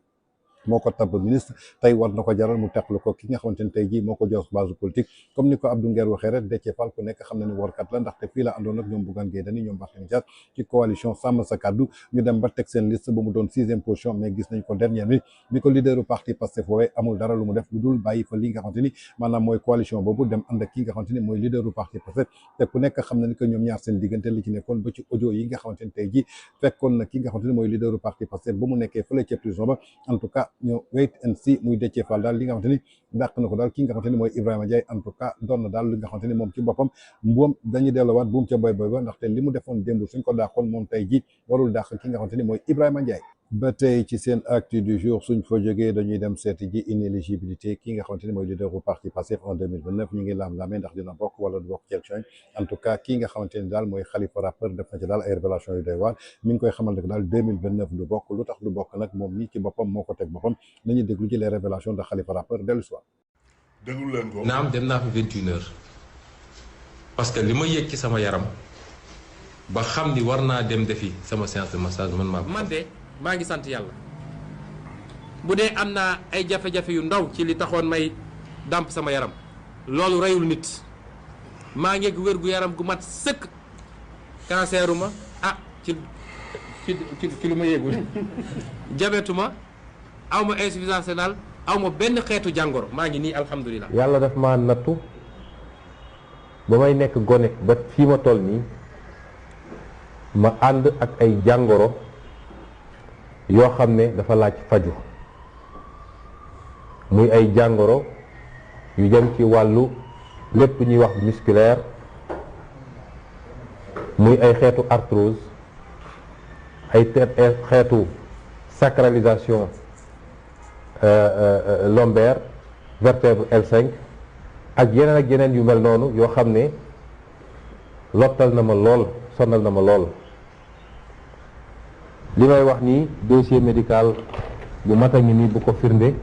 S2: moo ko tabb ministre tey war na ko jaral mu teqlu ko ki nga xamante ni tey jii moo ko jox base politique comme ni ko Abdou Nguer waxee rek Déthié Fall ku nekk xam na ni warkat la ndaxte fii la àndoon ak ñoom Bougane Gueye Dany ñoom Barthélémy Dias ci coalition Sàmm Sa Kàddu ñu dem ba teg seen liste ba mu doon 6e position mais gis nañ ko dernière minute bi ko leaderu parti Pastef woowee amul dara lu mu def lu dul bàyyi fa li nga xamante ni maanaam mooy coalition boobu dem ànd ak ki nga xamante ni mooy leaderu parti Pastef te ku nekk xam na ni que ñoom ñaar seen diggante li ci nekkoon ba ci audio yi nga xamante ni tey jii fekkoon na ki nga xamante ni mooy leaderu parti Pastef ba mu nekkee fële ca prison ba en tout cas ñu wait and see muy Déthié Fall daal li nga xamante ni dàq na ko daal ki nga xamante ni mooy Ibrahima Ndiaye en tout cas doon na daal li nga xamante ni moom ci boppam mbuum dañuy delluwaat buum ca boy boy ba ndaxte li mu defoon démb suñ ko dàqoon moom tey jii warul dàq ki nga xamante ni mooy Ibrahima Ndiaye. ba tey ci seen actu du jour suñ fa jógee dañuy dem seeti ji inéligibilité ki nga xamante ni mooy leader bu parti Pastef en 2029 ñu ngi laam-laamee ndax dina bokk wala du bokk ci élection en tout cas ki nga xamante ni daal mooy Khalifa rappeur def na ci daal ay révélation yu doy waar mi ngi koy xamal ne daal 2029 du bokk lu tax du bokk nag moom nii ci boppam moo ko teg boppam nañu déglu ci les révélations de Khalifa rappeur dellu soir.
S19: déglu leen ko.
S20: naam dem naa fi 21 heures parce que li ma yëg ci sama yaram ba xam ni war naa dem defi sama séance de massage man de maa ngi sant yàlla bu dee am naa ay jafe-jafe yu ndaw ci li taxoon may dàmp sama yaram loolu reyul nit maa ngi wér gu yaram gu mat sëkk canceru ma ci lu ma yëgul jabetu ma aw ma insuffisance rénale aw ma benn xeetu jàngoro maa ngi nii alhamdulilah.
S5: yàlla daf ma nattu ba may nekk gone ba fii ma toll nii ma ànd ak ay jàngoro yoo xam ne dafa laaj faju muy ay jàngoro yu jëm ci wàllu lépp ñuy wax musculaire muy ay xeetu arthrose ay xeetu sacralisation lombaire vertèbre L5 ak yeneen yu mel noonu yoo xam ne lottal na ma lool sonal na ma lool li may wax nii dossier médical bu mat a ngi nii bu ko firnde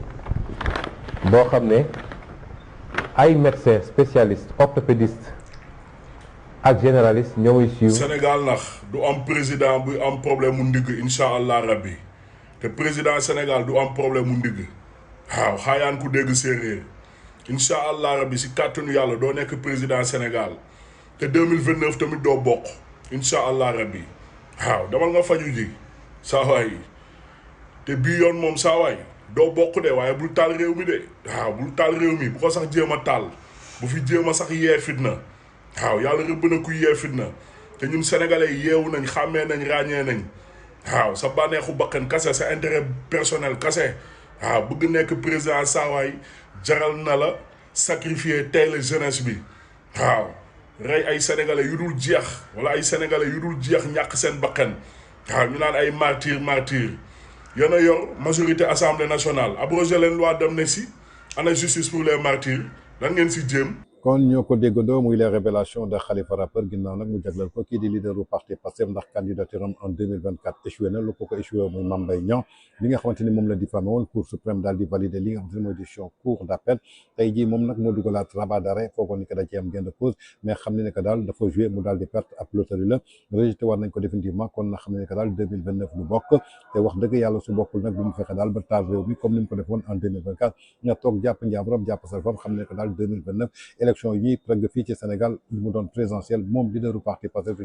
S5: boo xam ne ay médecin spécialiste orthopédiste ak généraliste ñoo muy suivre.
S19: Sénégal nax du am président buy am problème mu ndigg incha allah rabbi te président Sénégal du am problème mu ndigg waaw xaayaan ku dégg séeréer incha allah rabbi si kàttanu yàlla doo nekk président Sénégal te 2029 tamit doo bokk incha allah rabbi waaw damal nga faju ji saawaay te bii yoon moom saawaay doo bokk de waaye bul taal réew mi de waaw bul taal réew mi bu ko sax jéem a taal bu fi jéem a sax yee fitna waaw yàlla rëbb na ku yee fitna te ñun sénégalais yeewu nañ xàmmee nañ ràññee nañ waaw sa bànneexu bakkan kase sa intérêt personnel kase waaw bëgg nekk président saawaay jaral na la sacrifier tey la jeunesse bi waaw rey ay sénégalais yu dul jeex wala ay sénégalais yu dul jeex ñàkk seen bakkan waaw ñu naan ay martyr yéen a yor majorité assemblée nationale abrogé leen loi d'amnistie ana justice pour les martyrs lan ngeen si jéem.
S2: kon ñoo ko déggandoo muy les révélations de Khalifa rappeur ginnaaw nag mu jagleel ko kii di leader du parti Pastef ndax candidature am en 2024 échoué na lu ko échoué muy Mame Mbaye Niang li nga xamante ni moom la diffamé woon cour suprême daal di valider li nga xamante ni mooy décision cour d'appel tey jii moom nag moo dugalaat rabat d'arrêt foogoon ni que da ci am gain de cause mais xam ne ne que daal dafa joué mu daal di perte ab loterie la rejeté war nañ ko définitivement kon na xam ne ne que daal 2029 du bokk te wax dëgg yàlla su bokkul nag bu mu fexe daal ba taal réew mi comme ni mu ko defoon en 2024 nga toog jàpp njaaburam jàpp sa fam xam ne que daal 2029 élection yi ñuy prég fii ci Sénégal mu doon présidentiel moom leader du parti Pastef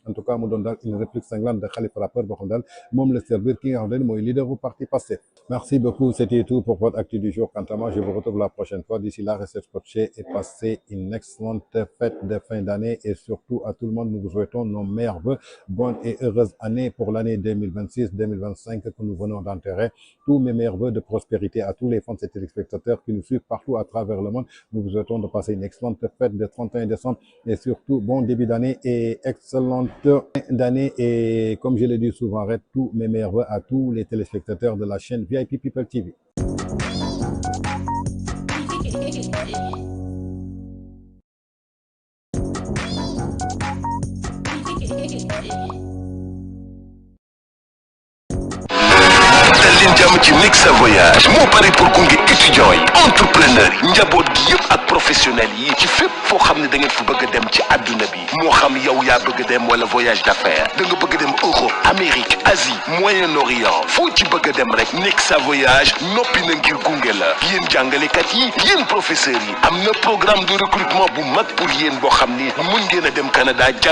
S2: en tout cas mu doon daal une réplique cinglante de Khalifa rappeur boo xam daal moom la servir ki nga xam ne mooy leader du parti Pastef. Merci beaucoup, c'était tout pour votre actu du jour. Quant à moi, je vous retrouve la prochaine fois. D'ici là, restez scotchés et passez une excellente fête de fin d'année et surtout à tout le monde, nous vous souhaitons nos meilleurs vœux. Bonne et heureuse année pour l'année 2026-2025 que nous venons d'enterrer. Tous mes meilleurs vœux de prospérité à tous les fans et téléspectateurs qui nous suivent partout à travers le monde. Nous vous souhaitons de passer une excellente fête de 31 décembre et surtout bon début d'année et excellente fin d'année. Et comme je le dis souvent, tous mes meilleurs vœux à tous les téléspectateurs de la chaîne VIP People TV.
S1: dem ci Nexa Voyage moo pare pour gunge étudiants yi entrepreneurs yi njaboot gi yëpp ak professionnels yi ci fépp foo xam ne da ngeen fa bëgg a dem ci àdduna bi moo xam yow yaa bëgg a dem wala voyage d'affaires da nga bëgg a dem Europe Amérique Asie Moyen-Orient foo ci bëgg a dem rek Nexa Voyage noppi na ngir gunge la yéen jàngalekat yi yéen professeurs yi am na programme de recrutement bu mag pour yéen boo xam ni mun ngeen a dem Canada